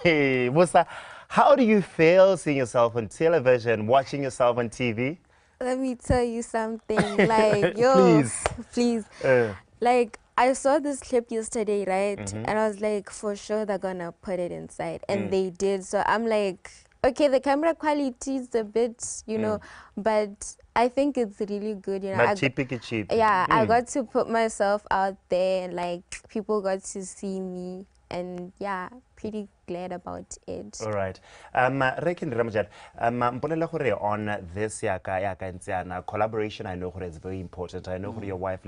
Hey, Musa, how do you feel seeing yourself on television, watching yourself on TV? Let me tell you something, like, yo, please. Like, I saw this clip yesterday, right? And I was like, for sure they're gonna put it inside. And they did. So I'm like, okay, the camera quality is a bit, you know, but I think it's really good, you know. Not cheap. Yeah, I got to put myself out there and like people got to see me, and yeah, pretty glad about it. All right. Rekin Ramajad, on this collaboration, I know is very important. I know your wife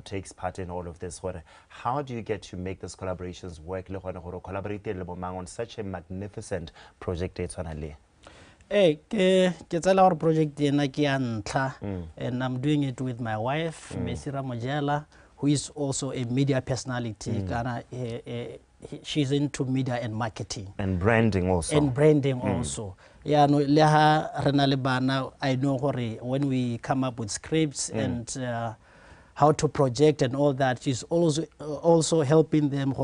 takes part in all of this. How do you get to make these collaborations work? Collaborate on such a magnificent project. Hey, it's our project and I'm doing it with my wife, Mesira Mojela, who is also a media personality. She's into media and marketing. And branding also. Yeah, no, I know when we come up with scripts and how to project and all that, she's also helping them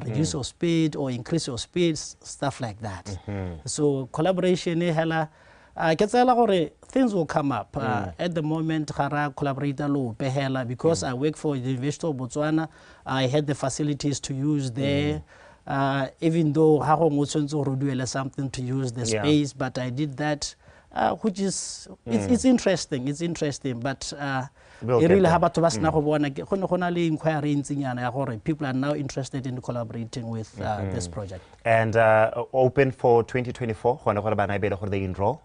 reduce your speed or increase your speed, stuff like that. So collaboration, things will come up. At the moment, because I work for the University of Botswana, I had the facilities to use there. Even though something to use the space, but I did that which is it's interesting. It's interesting, but We'll e get really there. ha batho ba sena go bona ke gone gona le inquiry ntsinyana ya gore people are now interested in collaborating with this project. And open for 2024 gone gore bana be le gore they enroll.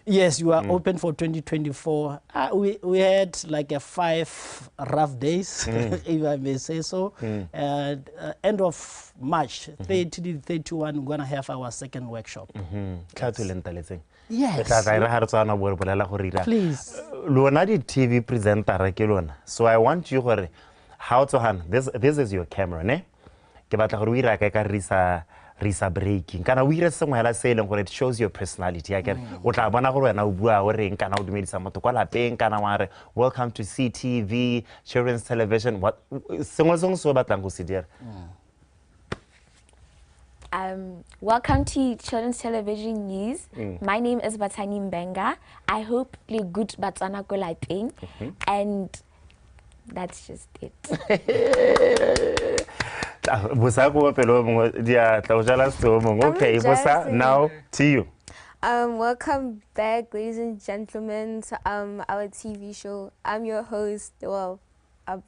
Yes, you are open for 2024. We had like a 5 rough days, if I may say so. End of March, 30 to 31, we're going to have our second workshop. Yes. Please. Lona di TV presenter ke lona. So I want you gore how to hand this is your camera, ne? Ke batla gore o ira ka risa breaking kana o ira sengwe hela se leng gore it shows your personality ya kere o tla bona gore wena o bua o reng kana o dumedisa motho kwa lapeng kana wa re welcome to CTV children's television what sengwe so batlang go se dira. Welcome to Children's Television News. My name is Batani Mbenga. I hope you good Botswana ko lapeng, and that's just it. Okay, Bosa, now to you. Welcome back, ladies and gentlemen, to our TV show. I'm your host, I'm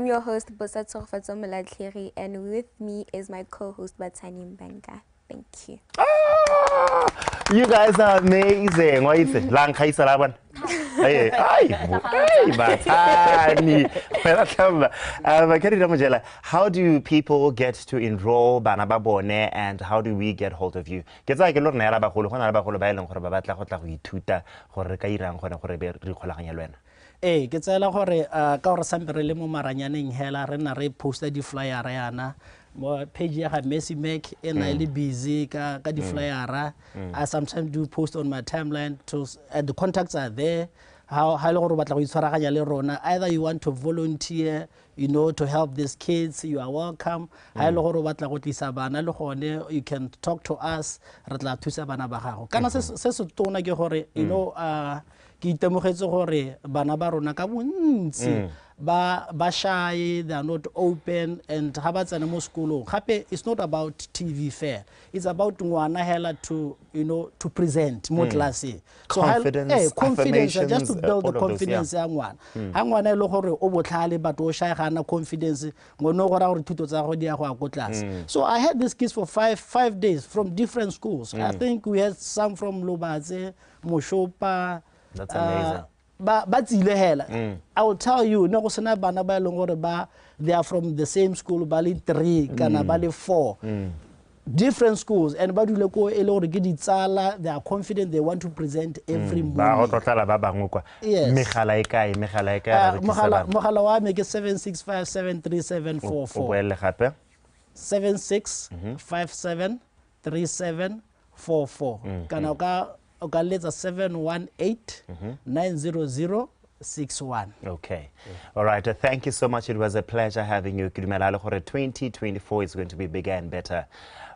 your host, BOTSWANA, and with me is my co-host, Batani Mbenga. Thank you. You guys are amazing. What is it? Lang kaisa laban. Hey, Batani. How do people get to enroll Banababone, and how do we get hold of you? Ke tsa ke lo nela ba golo gona ba golo ba eleng gore ba batla go tla go ithuta gore ka irang gore gore be re kgolaganya le wena. Ke tsela gore ka gore sampe re le mo maranyaneng hela re na re posta di flyer yana mo page ya Messi Mac and I busy ka di flyer. I sometimes do post on my timeline to the contacts are there. How le gore batla go itshwaraganya le rona, either you want to volunteer, you know, to help these kids, you are welcome. Ha le gore batla go tlisa bana le gone, you can talk to us, re tla thusa bana ba gago. Kana se tona ke gore, you know, ke itemogetse gore bana ba rona ka bontsi ba shy, they are not open, and ha ba tsena mo sekolong gape it's not about TV fair, it's about ngwana hela to, you know, to present mo classing. So confidence, just to build the confidence ya ngwana. Ha ngwana e le gore o botlhale but o shy ga na confidence ngono go ra gore thuto tsa go di ya go class. So I had these kids for 5 days from different schools. I think we had some from Lobatse, Moshopa. That's amazing. I will tell you, no sena bana ba eleng gore they are from the same school, bali 3 kana bali 4. Different schools, and ba dule ko ele gore ke ditsala, they are confident, they want to present every morning. Ba go tlala ba bangwe kwa. Megala e kae mogala wa me ke 76573744. O boele gape 76573744 kana ka letsa 718-900-61. Okay. All right. Thank you so much. It was a pleasure having you. 2024 is going to be bigger and better.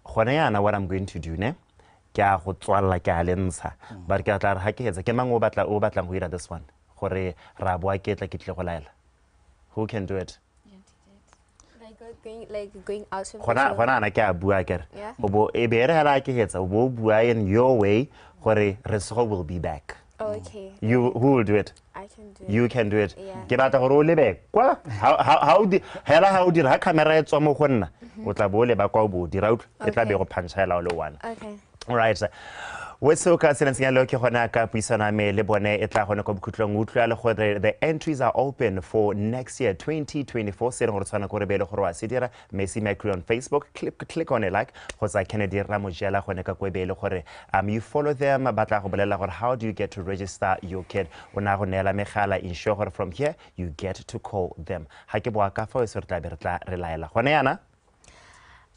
What I'm going to do, ne? But ke tla re ha ke hetsa ke mang o batla go ira this one. Gore ra boa ke tla ke tle go laela. Who can do it? Going out of Gona ke a bua kere. O bo e be re hela ke hetsa o bo bua in your way gore Resego will be back. Okay. Who will do it? I can do it. You can do it. Ke batla gore o lebe kwa how di ha camera e tswa mo go nna o tla bo le ba kwa bo dira utlo e tla be go puncha hela o le one. Okay. All right. The entries are open for next year 2024. Messi Macri on Facebook. Click on it like Kennedy Ramojela. You follow them. How do you get to register your kid? Ensure from here you get to call them.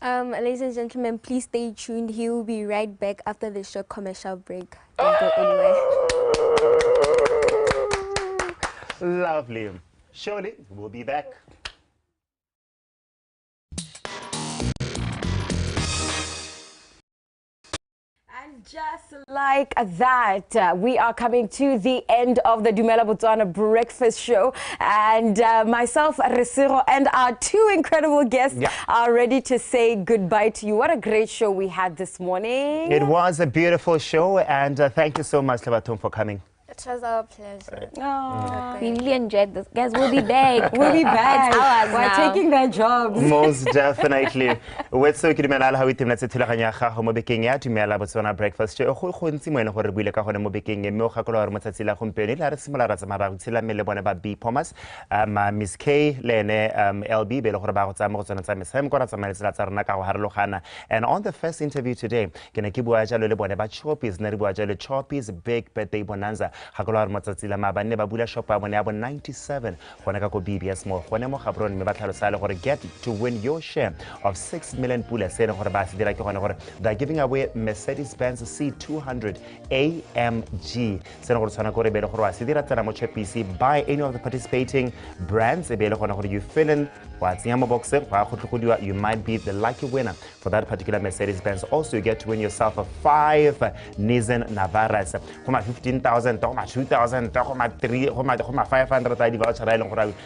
Ladies and gentlemen, please stay tuned. He will be right back after the short commercial break. Don't go anywhere. Lovely. Surely, we'll be back. And Just like that, we are coming to the end of the DUMELA BOTSWANA breakfast show, and myself, Resiro, and our two incredible guests are ready to say goodbye to you. What a great show we had this morning. It was a beautiful show, and thank you so much, Lebaton, for coming. It was our pleasure. Oh, we really enjoyed this. Guys, we'll be back. We'll be back. It's ours We're now. taking their jobs. Most definitely. Wetso ke dumela ha witimna tse thulaganya ga go mo bekeng ya DUMELA BOTSWANA breakfast show go gontsi mo ene gore buile ka gone mo bekeng e me o gakola gore motsatsi la gompieno la re simola ra tsamara go tshela mele bone ba B Thomas Miss K lene LB be le gore ba go tsama go tsona tsa mesem go ra tsamaya tsela tsa rena ka go harologana. And on the first interview today ke ne ke bua jalo le bone ba Choppies ne re bua jalo Choppies big birthday bonanza gakola gore motsatsi la mabane ba bula shop ya bone ya bo 97 gone ka go BBS mo gone mo gabron me ba tlhalosa le gore get to win your share of 6 million pula se ne gore ba se dira ke gone gore they're giving away Mercedes-Benz C200 AMG se ne gore tshwana gore be le gore wa se dira tsena mo Choppies buy any of the participating brands e be le gone gore you fill in wa tsenya mo box wa go tlhodiwa you might be the lucky winner for that particular Mercedes-Benz. Also you get to win yourself a 5 Nissan Navaras kuma 15,000 kuma 2,000 kuma 3 kuma 500 ID voucher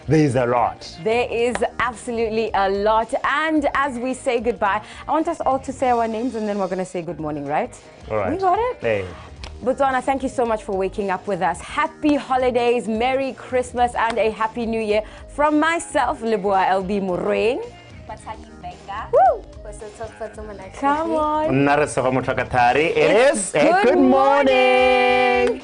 there is a lot. There is absolutely a lot. And as we say goodbye, I want us all to say our names and then we're going to say good morning, right? All right. We got it? Hey. BOTSWANA, thank you so much for waking up with us. Happy holidays, Merry Christmas, and a Happy New Year from myself, Leboa LB Mureng. Woo! Come on. It is a good morning.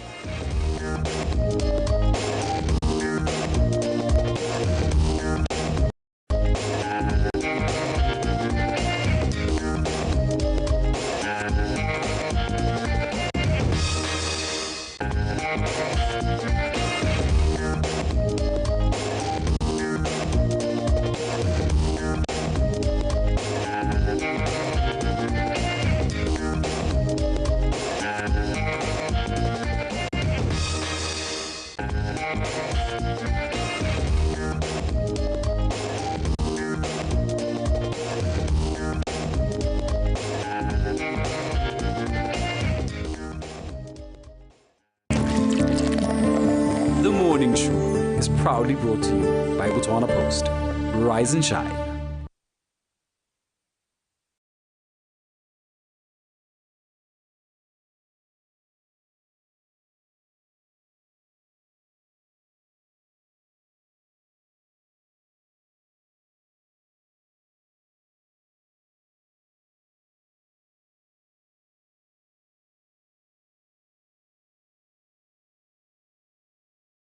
The Morning Show is proudly brought to you by Botswana Post. Rise and shine.